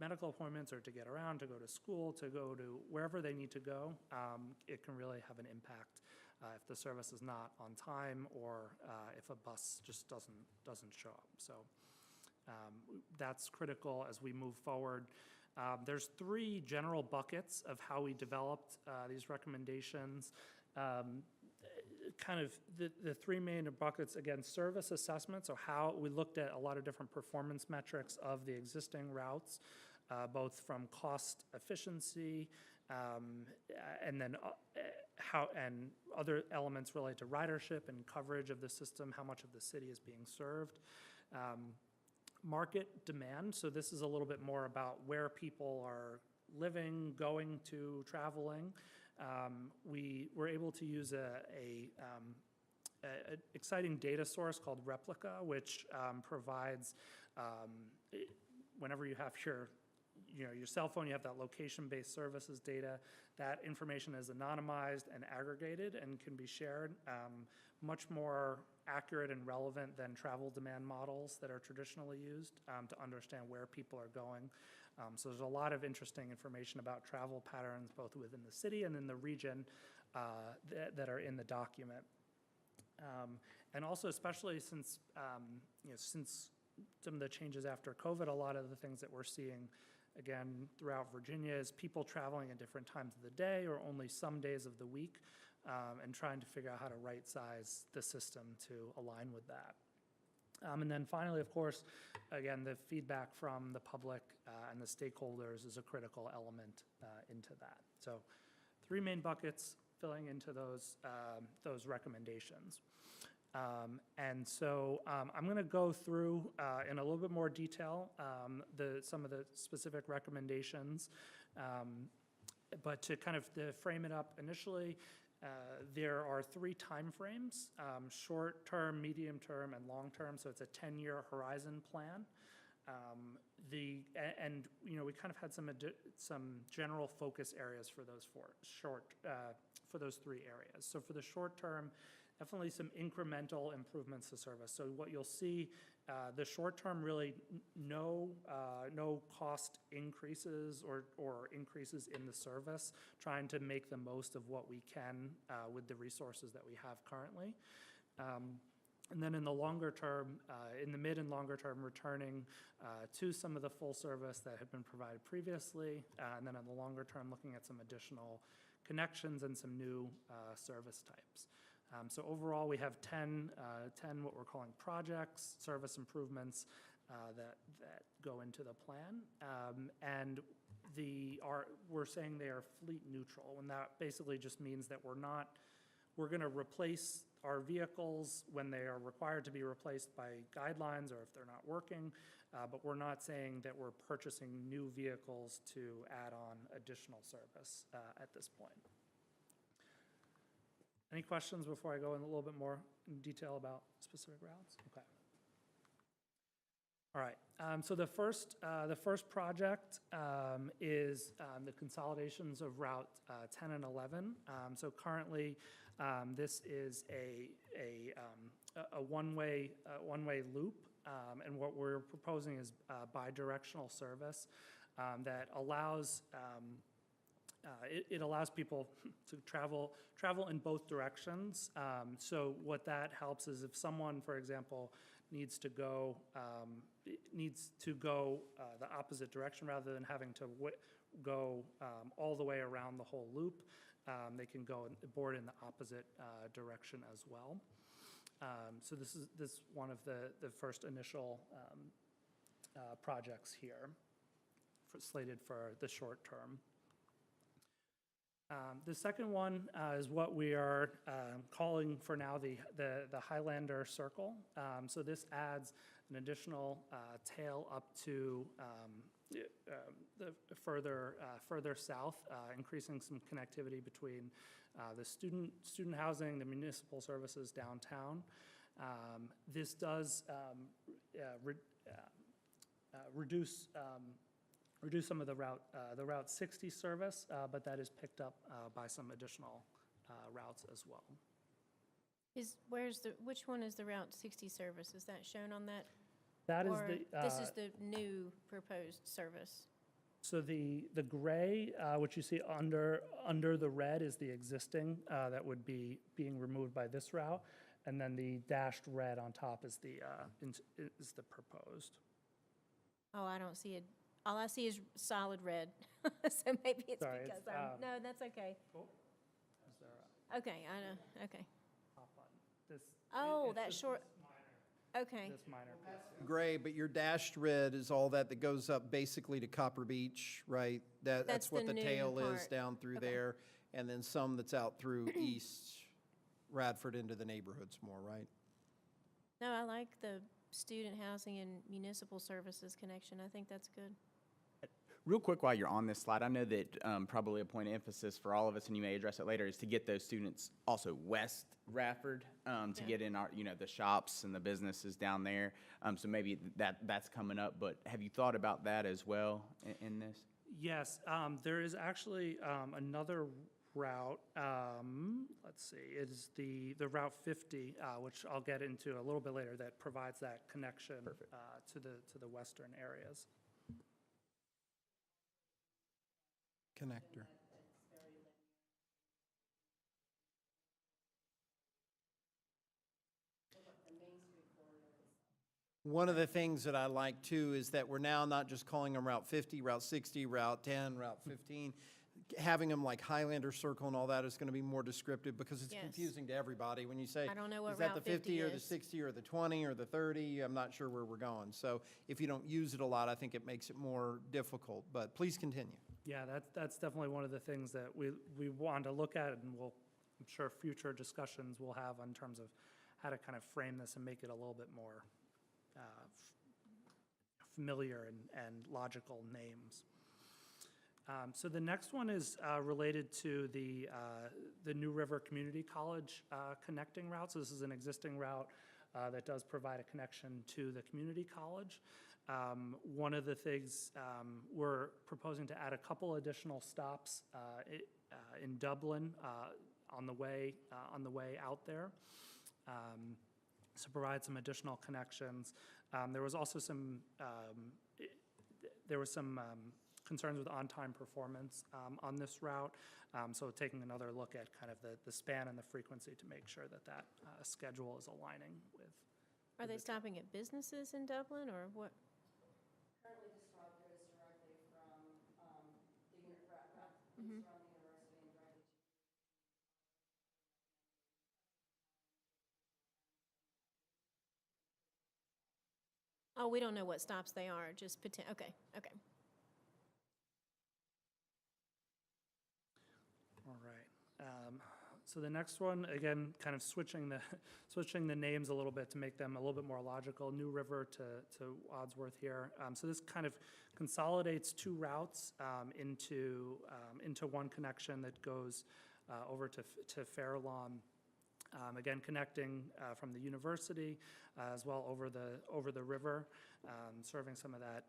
medical appointments or to get around, to go to school, to go to wherever they need to go, it can really have an impact if the service is not on time or if a bus just doesn't show up. So that's critical as we move forward. There's 3 general buckets of how we developed these recommendations. Kind of the 3 main buckets, again, service assessment, so how we looked at a lot of different performance metrics of the existing routes, both from cost efficiency and then and other elements related to ridership and coverage of the system, how much of the city is being served. Market demand, so this is a little bit more about where people are living, going to, traveling. We were able to use an exciting data source called Replica, which provides, whenever you have your cell phone, you have that location-based services data. That information is anonymized and aggregated and can be shared, much more accurate and relevant than travel demand models that are traditionally used to understand where people are going. So there's a lot of interesting information about travel patterns, both within the city and in the region, that are in the document. And also, especially since, since some of the changes after COVID, a lot of the things that we're seeing, again, throughout Virginia is people traveling at different times of the day or only some days of the week, and trying to figure out how to right-size the system to align with that. And then finally, of course, again, the feedback from the public and the stakeholders is a critical element into that. So 3 main buckets filling into those recommendations. And so I'm going to go through in a little bit more detail some of the specific recommendations. But to kind of frame it up initially, there are 3 timeframes: short-term, medium-term, and long-term. So it's a 10-year horizon plan. We kind of had some general focus areas for those for those 3 areas. So for the short term, definitely some incremental improvements to service. So what you'll see, the short term, really no cost increases or increases in the service, trying to make the most of what we can with the resources that we have currently. And then in the longer term, in the mid and longer term, returning to some of the full service that had been provided previously, and then in the longer term, looking at some additional connections and some new service types. So overall, we have 10 what we're calling projects, service improvements that go into the plan, and we're saying they are fleet neutral, and that basically just means that we're going to replace our vehicles when they are required to be replaced by guidelines or if they're not working, but we're not saying that we're purchasing new vehicles to add on additional service at this point. Any questions before I go in a little bit more in detail about specific routes? Okay. All right. So the first project is the consolidations of Route 10 and 11. So currently, this is a one-way loop, and what we're proposing is bi-directional service that allows. It allows people to travel in both directions. So what that helps is if someone, for example, needs to go the opposite direction rather than having to go all the way around the whole loop, they can go and board in the opposite direction as well. So this is one of the first initial projects here slated for the short term. The second one is what we are calling for now the Highlander Circle. So this adds an additional tail up to the further south, increasing some connectivity between the student housing, the municipal services downtown. This does reduce some of the Route 60 service, but that is picked up by some additional routes as well. Which one is the Route 60 service? Is that shown on that? That is or this is the new proposed service? So the gray, which you see under the red, is the existing that would be being removed by this route, and then the dashed red on top is the proposed. Oh, I don't see it. All I see is solid red. So maybe it's Sorry, because it's, no, that's okay. Is there Okay, I know. Okay. a top button? It's That just short. this minor- Okay. This minor piece. Gray, but your dashed red is all that goes up basically to Copper Beach, right? That's That's what the the new tail is part. down through Okay. there, and then some that's out through East Radford into the neighborhoods more, right? No, I like the student housing and municipal services connection. I think that's good. Real quick, while you're on this slide, I know that probably a point of emphasis for all of us, and you may address it later, is to get those students also west Radford, to get in our, the shops and the businesses down there. So maybe that's coming up, but have you thought about that as well in this? Yes, there is actually another route, let's see, it is the Route 50, which I'll get into a little bit later, that provides that connection to the western areas. Connector. One of the things that I like too is that we're now not just calling them Route 50, Route 60, Route 10, Route 15. Having them like Highlander Circle and all that is going to be more descriptive because it's Yes. confusing to everybody when you say, I don't know what is that the Route 50 50 or the is. 60 or the 20 or the 30? I'm not sure where we're going. So if you don't use it a lot, I think it makes it more difficult. But please continue. Yeah, that's definitely one of the things that we want to look at, and I'm sure future discussions we'll have in terms of how to kind of frame this and make it a little bit more familiar and logical names. So the next one is related to the New River Community College connecting route. So this is an existing route that does provide a connection to the community college. One of the things, we're proposing to add a couple additional stops in Dublin on the way out there. To provide some additional connections. There was also some concerns with on-time performance on this route. So taking another look at kind of the span and the frequency to make sure that schedule is aligning with. Are they stopping at businesses in Dublin, or what? Currently, this route goes directly from the university and directly to. Oh, we don't know what stops they are, just okay. All right. So the next one, again, kind of switching the names a little bit to make them a little bit more logical. New River to Wadsworth here. So this kind of consolidates two routes into one connection that goes over to Fairlawn. Again, connecting from the university as well over the river, serving some of that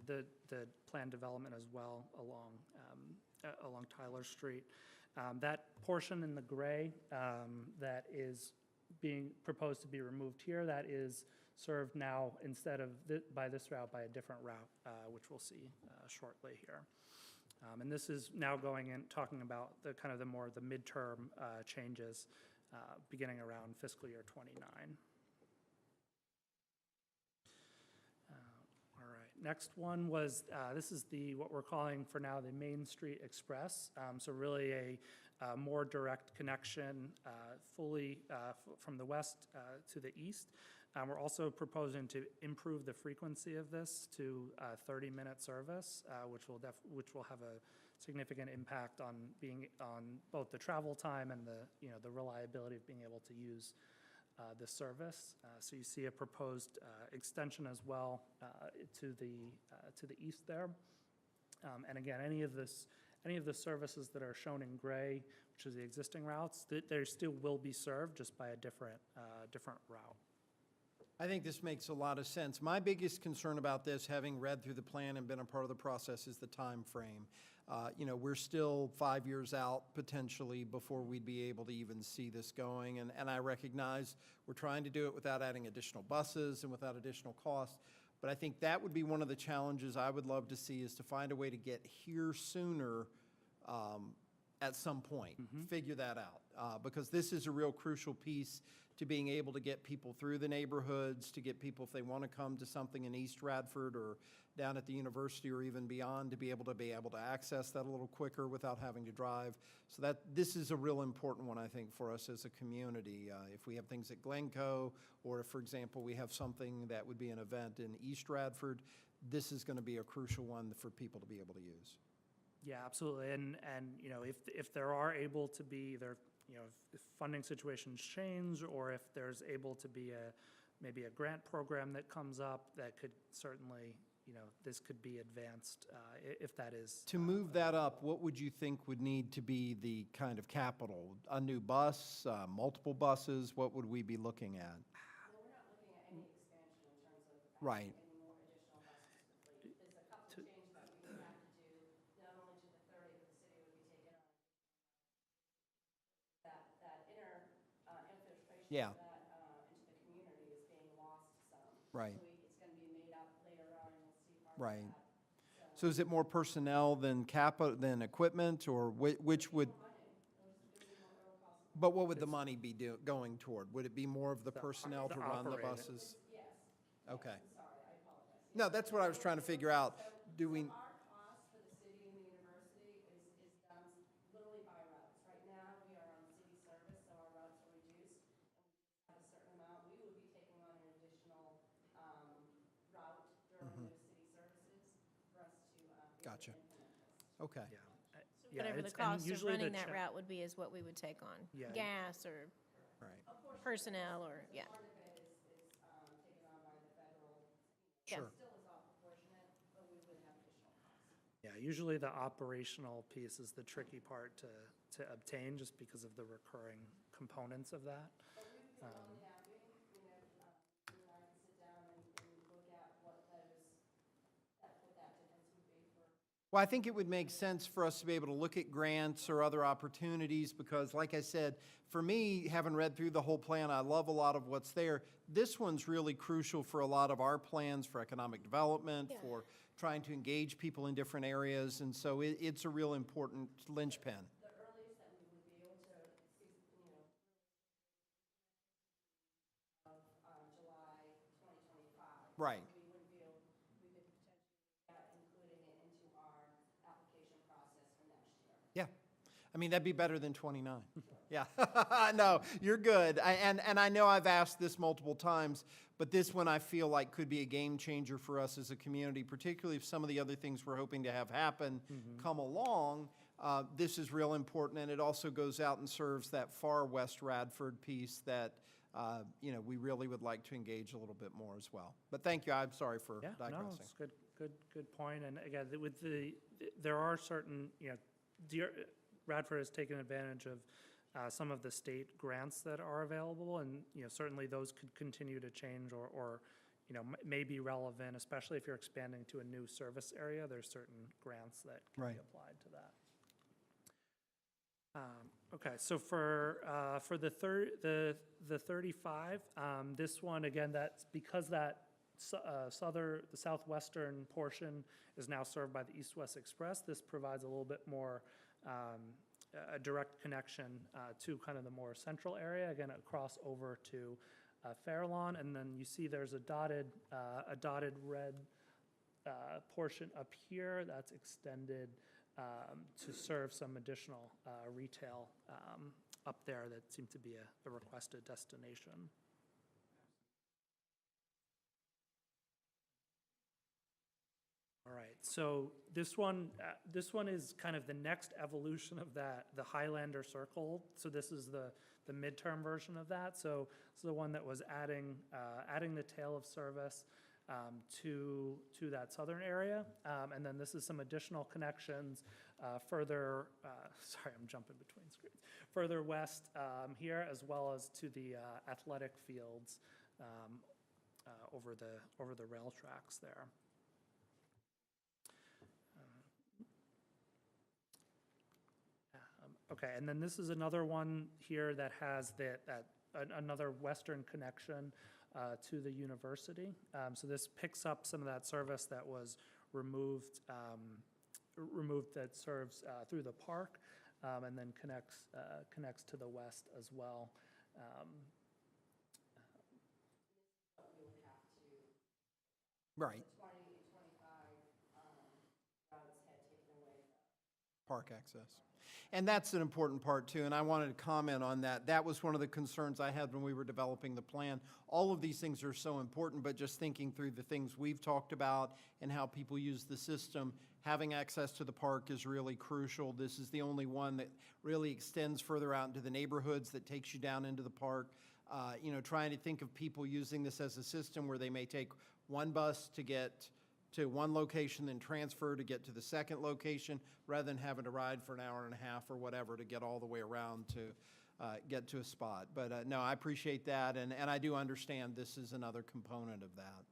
the planned development as well along Tyler Street. That portion in the gray that is being proposed to be removed here, that is served now instead of by this route by a different route, which we'll see shortly here. And this is now going in talking about the midterm changes. Beginning around fiscal year '29. All right, next one was, this is what we're calling for now the Main Street Express. So really a more direct connection fully from the west to the east. We're also proposing to improve the frequency of this to 30-minute service, which will have a significant impact on both the travel time and the reliability of being able to use the service. So you see a proposed extension as well to the east there. And again, any of the services that are shown in gray, which is the existing routes, they still will be served just by a different route. I think this makes a lot of sense. My biggest concern about this, having read through the plan and been a part of the process, is the time frame. We're still 5 years out potentially before we'd be able to even see this going. And I recognize we're trying to do it without adding additional buses and without additional costs. But I think that would be one of the challenges I would love to see, is to find a way to get here sooner at some point. Figure that out. Because this is a real crucial piece to being able to get people through the neighborhoods, to get people, if they want to come to something in East Radford or down at the university or even beyond, to be able to access that a little quicker without having to drive. So this is a real important one, I think, for us as a community. If we have things at Glencoe, or if, for example, we have something that would be an event in East Radford, this is going to be a crucial one for people to be able to use. Yeah, absolutely. And if there are able to be there, if funding situations change, or if there's able to be maybe a grant program that comes up, that could certainly this could be advanced if that is. To move that up, what would you think would need to be the kind of capital? A new bus, multiple buses? What would we be looking at? No, we're not looking at any expansion in terms of Right. adding any more additional buses to the fleet. There's a couple of changes that we would have to do, not only to the 30, but the city would be taking on that inner infiltration Yeah. of that into the community is being lost some. Right. So it's going to be made up later on, and we'll see part of Right. that. So is it more personnel than than equipment, or which would? But what would the money be going toward? Would it be more of the personnel the to run the operating. buses? Yes. Okay. Sorry, I apologize. No, that's what I was trying to figure out. Do we, Our cost for the city and the university is done literally by routes. Right now, we are on city service, so our routes are reduced, and we have a certain amount. We would be taking on an additional route during those city services for us to be able to Gotcha. implement this. okay. Yeah. Whatever the cost of running that route would be is what we would take on. Yeah. Gas or Right. personnel or, yeah. Part of it is taken on by the federal. Yeah. Sure. Still is all proportionate, but we would have additional costs. Yeah, usually the operational piece is the tricky part to obtain, just because of the recurring components of that. But we would be more than happy, you and I can sit down and look at what that difference would be for. Well, I think it would make sense for us to be able to look at grants or other opportunities, because like I said, for me, having read through the whole plan, I love a lot of what's there. This one's really crucial for a lot of our plans for economic development, Yeah. for trying to engage people in different areas, and so it's a real important linchpin. The earliest that we would be able to see, of July 2025. Right. We wouldn't be able, we could potentially look at including it into our application process for next year. Yeah. I mean, that'd be better than 29. Yeah. No, you're good. And I know I've asked this multiple times, but this one I feel like could be a game changer for us as a community, particularly if some of the other things we're hoping to have happen come along. This is real important, and it also goes out and serves that far west Radford piece that, we really would like to engage a little bit more as well. But thank you. I'm sorry for Yeah, digressing. no, it's good point. And again, there are certain, Radford has taken advantage of some of the state grants that are available, and, certainly those could continue to change or may be relevant, especially if you're expanding to a new service area. There's certain grants that can Right. be applied to that. Okay, so for the 35, this one, again, that's because that the southwestern portion is now served by the East-West Express. This provides a little bit more a direct connection to kind of the more central area, again, across over to Fairlawn. And then you see there's a dotted red portion up here that's extended to serve some additional retail up there that seemed to be a requested destination. All right, so this one is kind of the next evolution of that, the Highlander Circle. So this is the midterm version of that. So this is the one that was adding the tail of service to that southern area. And then this is some additional connections further, sorry, I'm jumping between screens, further west here, as well as to the athletic fields over the rail tracks there. Okay, and then this is another one here that has another western connection to the university. So this picks up some of that service that was removed that serves through the park, and then connects to the west as well. We would have to, Right. 20 and 25 routes had taken away. Park access. And that's an important part too, and I wanted to comment on that. That was one of the concerns I had when we were developing the plan. All of these things are so important, but just thinking through the things we've talked about and how people use the system, having access to the park is really crucial. This is the only one that really extends further out into the neighborhoods, that takes you down into the park. Trying to think of people using this as a system where they may take one bus to get to one location, then transfer to get to the second location, rather than having to ride for an hour and a half or whatever to get all the way around to get to a spot. But no, I appreciate that, and I do understand this is another component of that.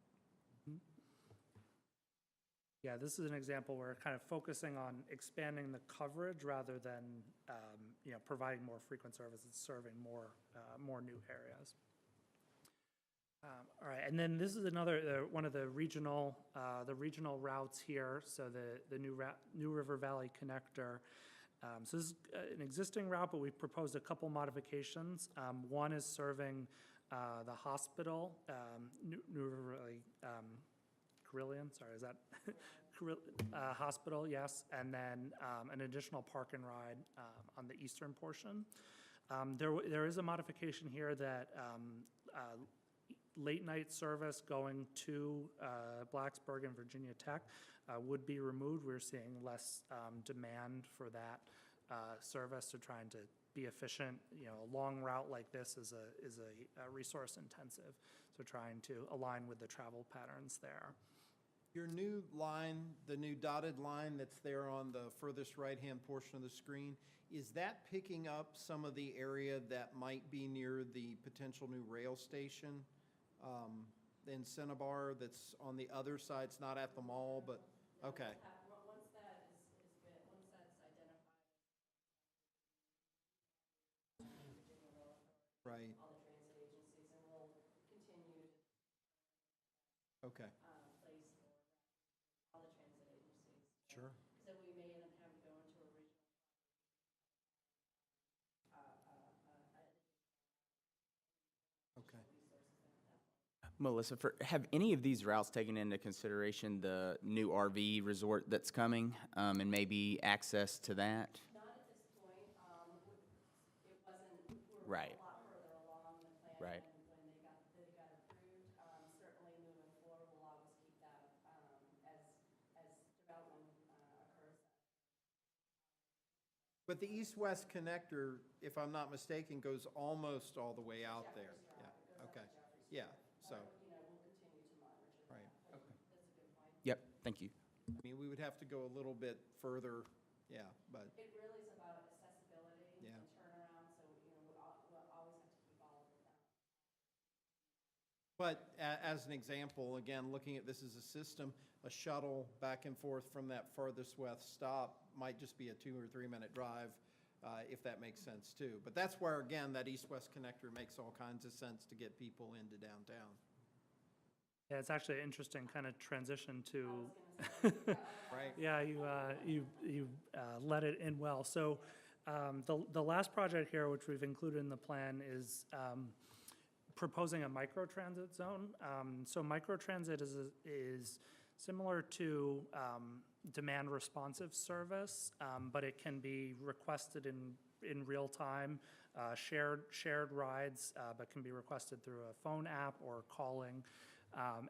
Yeah, this is an example where kind of focusing on expanding the coverage rather than, providing more frequent services, serving more new areas. All right, and then this is another, one of the regional routes here, so the New River Valley Connector. So this is an existing route, but we've proposed a couple modifications. One is serving the hospital, New River Valley Carillion, sorry, is that hospital, yes, and then an additional park and ride on the eastern portion. There is a modification here that late night service going to Blacksburg and Virginia Tech would be removed. We're seeing less demand for that service, so trying to be efficient. A long route like this is a resource intensive, so trying to align with the travel patterns there. Your new line, the new dotted line that's there on the furthest right-hand portion of the screen, is that picking up some of the area that might be near the potential new rail station in Cinnabar that's on the other side? It's not at the mall, but, okay. Once that is good, once that's identified. Right, All the transit agencies, and we'll continue to okay, place for all the transit agencies. sure. So we may end up having to go into a regional. Okay. Melissa, have any of these routes taken into consideration the new RV resort that's coming, and maybe access to that? Not at this point, it wasn't, we're Right. a lot further along the plan. Right. When they got approved. Certainly moving forward, we'll always keep that, as development, occurs. But the east-west connector, if I'm not mistaken, goes almost all the way out there. Yeah, okay, yeah, so, We'll continue to monitor that. right, okay. That's a good point. Yep, thank you. I mean, we would have to go a little bit further, yeah, but, It really is about accessibility Yeah. and turnaround, so, we'll always have to keep all of that. but as an example, again, looking at this as a system, a shuttle back and forth from that farthest west stop might just be a 2 or 3 minute drive, if that makes sense too. But that's where, again, that east-west connector makes all kinds of sense to get people into downtown. Yeah, it's actually an interesting kind of transition to. Right. Yeah, you let it in well. So the last project here, which we've included in the plan, is proposing a microtransit zone. So microtransit is similar to demand responsive service, but it can be requested in real time, shared rides, but can be requested through a phone app or calling.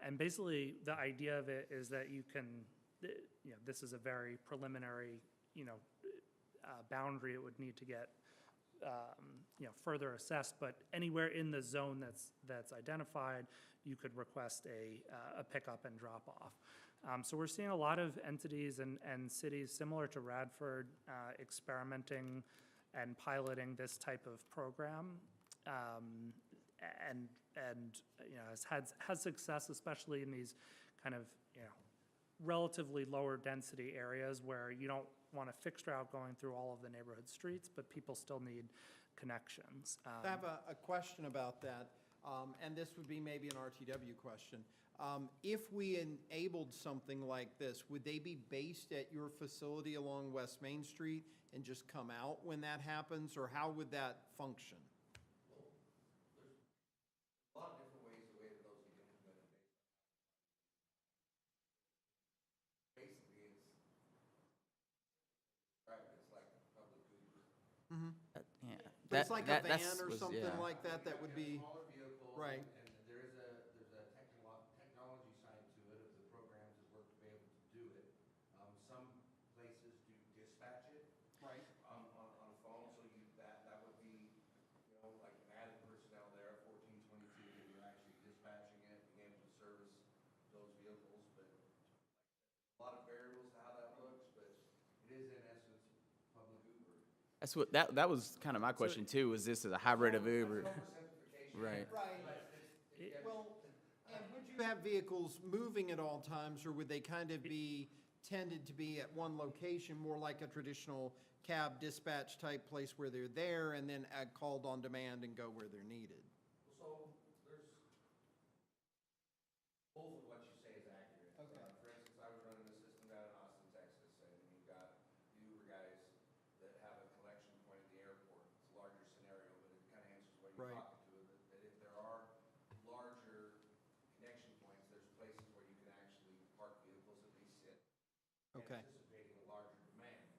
And basically, the idea of it is that you can, this is a very preliminary, boundary. It would need to get, further assessed, but anywhere in the zone that's identified, you could request a pickup and drop off. So we're seeing a lot of entities and cities similar to Radford experimenting and piloting this type of program. And has success, especially in these kind of, relatively lower density areas where you don't want a fixed route going through all of the neighborhood streets, but people still need connections. I have a question about that, and this would be maybe an RTW question. If we enabled something like this, would they be based at your facility along West Main Street and just come out when that happens, or how would that function? A lot of different ways, the way that those get implemented basically it's private, it's like public Uber. Yeah. But it's like a van that's- or was- something yeah. like that that would be, Smaller vehicles. right. And there's a technology side to it of the programs that work to be able to do it. Some places do dispatch it. Right. On a phone, so that would be, like an added personnel there, 1422, that you're actually dispatching it, being able to service those vehicles, but That's what, that was kind of my question too, was this is a hybrid of Uber? Right. Right. Well, and would you have vehicles moving at all times, or would they kind of be tended to be at one location, more like a traditional cab dispatch type place where they're there and then called on demand and go where they're needed? So there's, both of what you say is accurate. Okay. For instance, I was running a system down in Austin, Texas, and you've got the Uber guys that have a collection point at the airport. It's a larger scenario, but it kind of answers what you're Right. talking to, that if there are larger connection points, there's places where you can actually park vehicles that they sit. Okay. Anticipating a larger demand.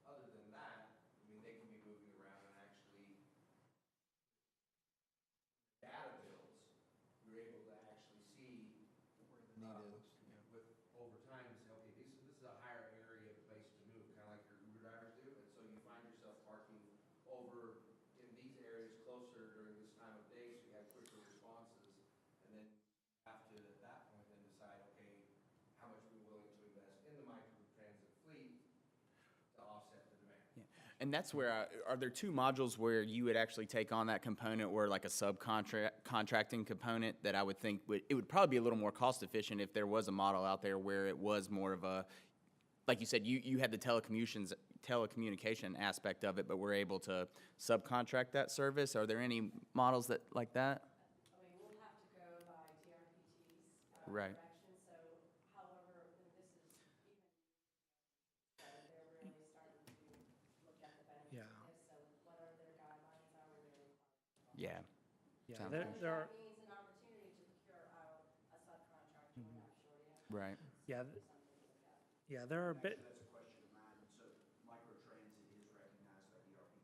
Other than that, I mean, they can be moving around and actually data bills, you're able to actually see Need is, with over time, say, okay, this is a higher area place to move, kind of like your Uber drivers do, and so you find yourself parking over in these areas closer during this time of day, so you have quicker responses, and then you have to, at that point, then decide, okay, how much we're willing to invest in the microtransit fleet to offset the demand. And that's where, are there two modules where you would actually take on that component, or like a contracting component that I would think it would probably be a little more cost efficient if there was a model out there where it was more of a, like you said, you had the telecommunication aspect of it, but we're able to subcontract that service? Are there any models that, like that? I mean, we'll have to go by DRPT's Right. direction, so however, and this is even, they're really starting to look at the benefits Yeah. of this, so what are their guidelines, how are their requirements? Yeah. Yeah, Sounds there, good. there are, That means an opportunity to procure out a subcontractor, we're not sure yet. Right. yeah, Something to look at. yeah, there are a bit, That's a question of mine. So microtransit is recognized by DRPT.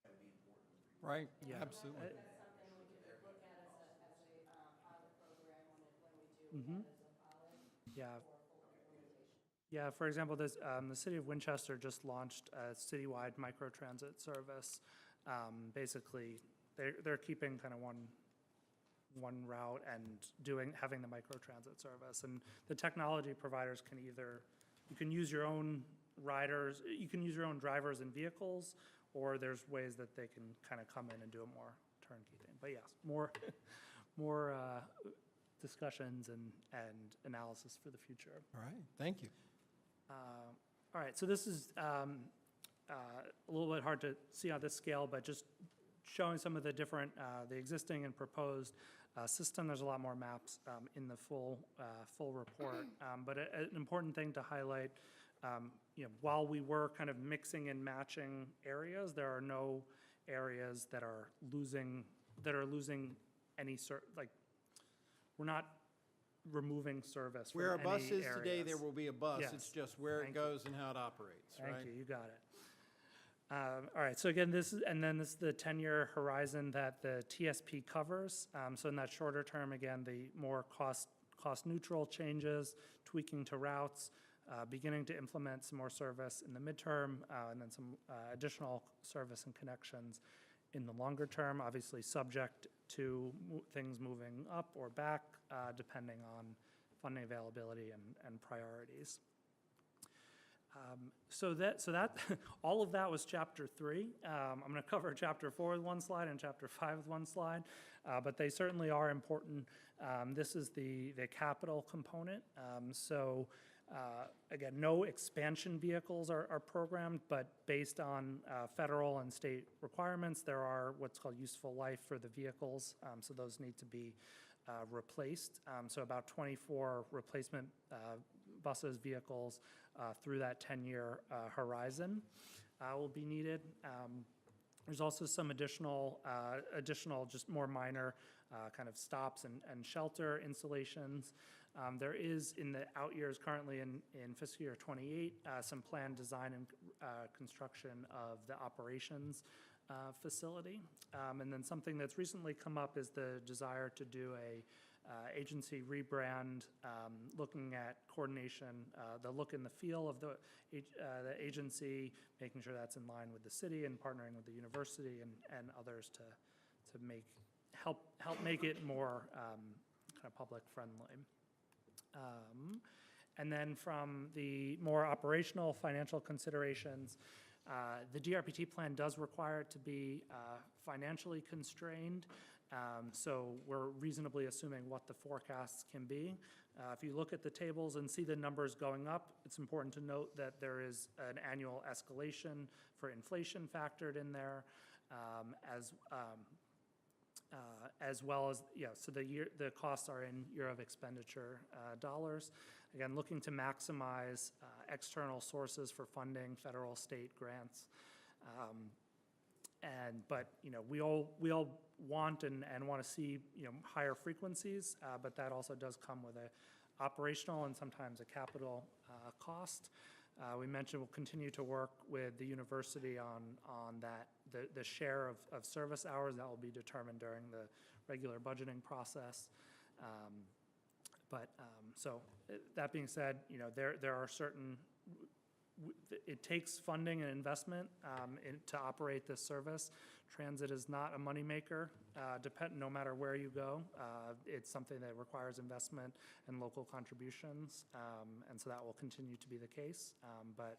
That would be important for you. Right, Yeah. absolutely. That's something we could look at as a pilot program when we do Mhm. that as a pilot yeah. for full implementation. Yeah, for example, this, the city of Winchester just launched a citywide microtransit service. Basically, they're keeping kind of one route and having the microtransit service. And the technology providers can either, you can use your own riders, you can use your own drivers and vehicles, or there's ways that they can kind of come in and do a more turnkey thing. But yes, more discussions and analysis for the future. All right, thank you. All right, so this is a little bit hard to see on this scale, but just showing some of the different, the existing and proposed system. There's a lot more maps in the full report. But an important thing to highlight, while we were kind of mixing and matching areas, there are no areas that are losing any we're not removing service from Where a any bus is today, areas. there will be a bus. Yes. It's just where Thank it you. goes and how it operates, right? Thank you, you got it. All right, so again, this is the 10-year horizon that the TSP covers. So in that shorter term, again, the more cost-neutral changes, tweaking to routes, beginning to implement some more service in the midterm, and then some additional service and connections in the longer term, obviously subject to things moving up or back, depending on funding availability and priorities. So that all of that was chapter 3. I'm going to cover chapter 4 with one slide and chapter 5 with one slide, but they certainly are important. This is the capital component. Again, no expansion vehicles are programmed, but based on federal and state requirements, there are what's called useful life for the vehicles, so those need to be replaced. So about 24 replacement buses, vehicles through that 10-year horizon will be needed. There's also some additional just more minor kind of stops and shelter installations. There is in the out years currently in fiscal year 28, some planned design and construction of the operations facility. And then something that's recently come up is the desire to do a agency rebrand, looking at coordination, the look and the feel of the agency, making sure that's in line with the city and partnering with the university and others to help make it more kind of public friendly. And then from the more operational financial considerations, The DRPT plan does require it to be financially constrained, so we're reasonably assuming what the forecasts can be. If you look at the tables and see the numbers going up, it's important to note that there is an annual escalation for inflation factored in there, as well as, so the costs are in year of expenditure dollars. Again, looking to maximize external sources for funding, federal, state grants. But we all want and want to see, higher frequencies, but that also does come with a operational and sometimes a capital cost. We mentioned we'll continue to work with the university on that, the share of service hours that will be determined during the regular budgeting process. So that being said, there are certain, it takes funding and investment to operate this service. Transit is not a moneymaker, no matter where you go. It's something that requires investment and local contributions, and so that will continue to be the case. But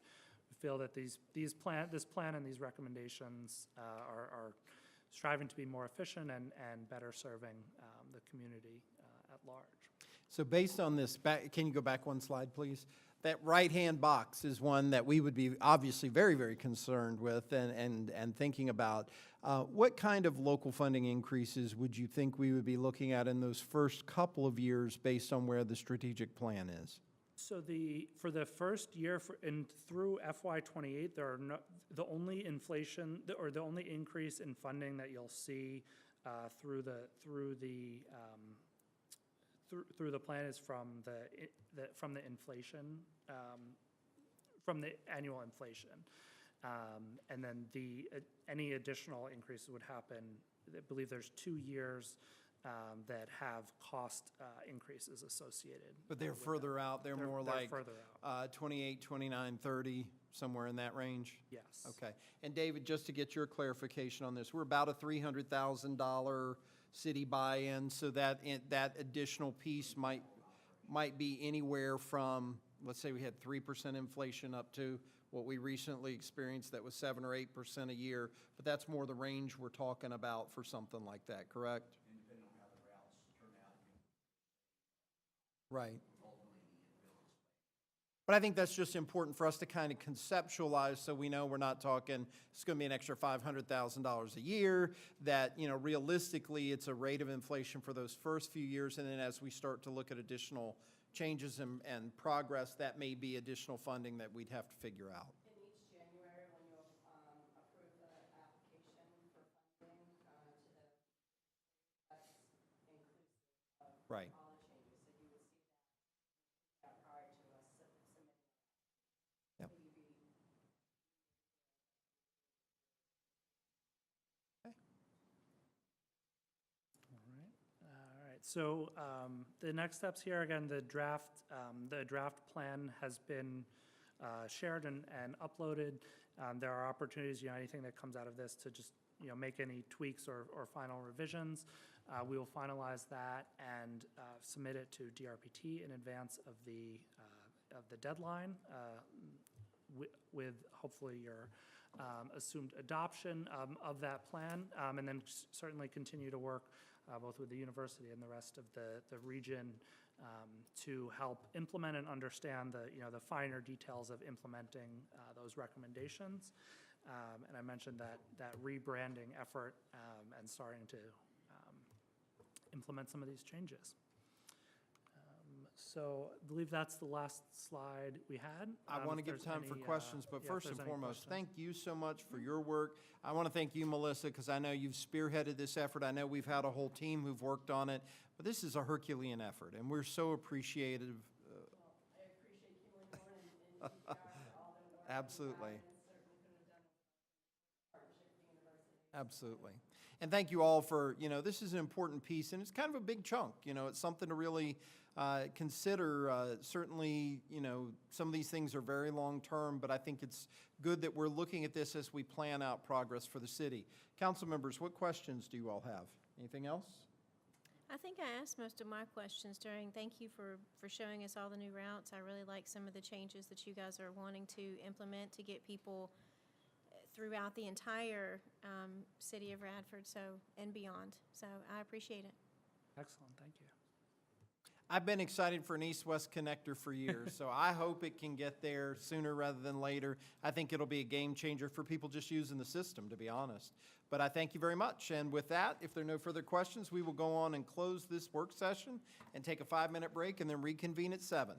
we feel that this plan and these recommendations are striving to be more efficient and better serving the community at large. So based on this, can you go back one slide, please? That right-hand box is one that we would be obviously very, very concerned with and thinking about. What kind of local funding increases would you think we would be looking at in those first couple of years based on where the strategic plan is? So for the first year through FY28, the only inflation or the only increase in funding that you'll see through the plan is from the inflation, from the annual inflation, and then any additional increases would happen. I believe there's 2 years that have cost increases associated. But they're further out. They're more like further out. 28, 29, 30, somewhere in that range? Yes. Okay. And David, just to get your clarification on this, we're about a $300,000 city buy-in, so that additional piece might be anywhere from, let's say we had 3% inflation up to what we recently experienced that was 7 or 8% a year, but that's more the range we're talking about for something like that, correct? And depending on how the routes turn out, Right. ultimately the village. But I think that's just important for us to kind of conceptualize so we know we're not talking, it's going to be an extra $500,000 a year, that, realistically, it's a rate of inflation for those first few years, and then as we start to look at additional changes and progress, that may be additional funding that we'd have to figure out. In each January, when you'll approve the application for funding that's inclusive of Right. all the changes, so you would see that prior to us submitting. Yep. All right. So the next steps here, again, the draft plan has been shared and uploaded. There are opportunities, anything that comes out of this to just, make any tweaks or final revisions. We will finalize that and submit it to DRPT in advance of the deadline, with hopefully your assumed adoption of that plan, and then certainly continue to work both with the university and the rest of the region to help implement and understand the finer details of implementing those recommendations. And I mentioned that rebranding effort and starting to implement some of these changes. So I believe that's the last slide we had. I want to If give there's time for any, questions, but if first there's and any foremost, questions. thank you so much for your work. I want to thank you, Melissa, because I know you've spearheaded this effort. I know we've had a whole team who've worked on it, but this is a Herculean effort, and we're so appreciative. I appreciate Kimberly Thorne and DPR for all their work. Absolutely. And certainly couldn't have done it without partnership with the university. Absolutely. And thank you all for, this is an important piece, and it's kind of a big chunk. It's something to really consider. Certainly, some of these things are very long-term, but I think it's good that we're looking at this as we plan out progress for the city. Council members, what questions do you all have? Anything else? I think I asked most of my questions thank you for showing us all the new routes. I really like some of the changes that you guys are wanting to implement to get people throughout the entire city of Radford, so, and beyond. So I appreciate it. Excellent, thank you. I've been excited for an east-west connector for years, so I hope it can get there sooner rather than later. I think it'll be a game changer for people just using the system, to be honest. But I thank you very much. And with that, if there are no further questions, we will go on and close this work session and take a 5-minute break and then reconvene at 7.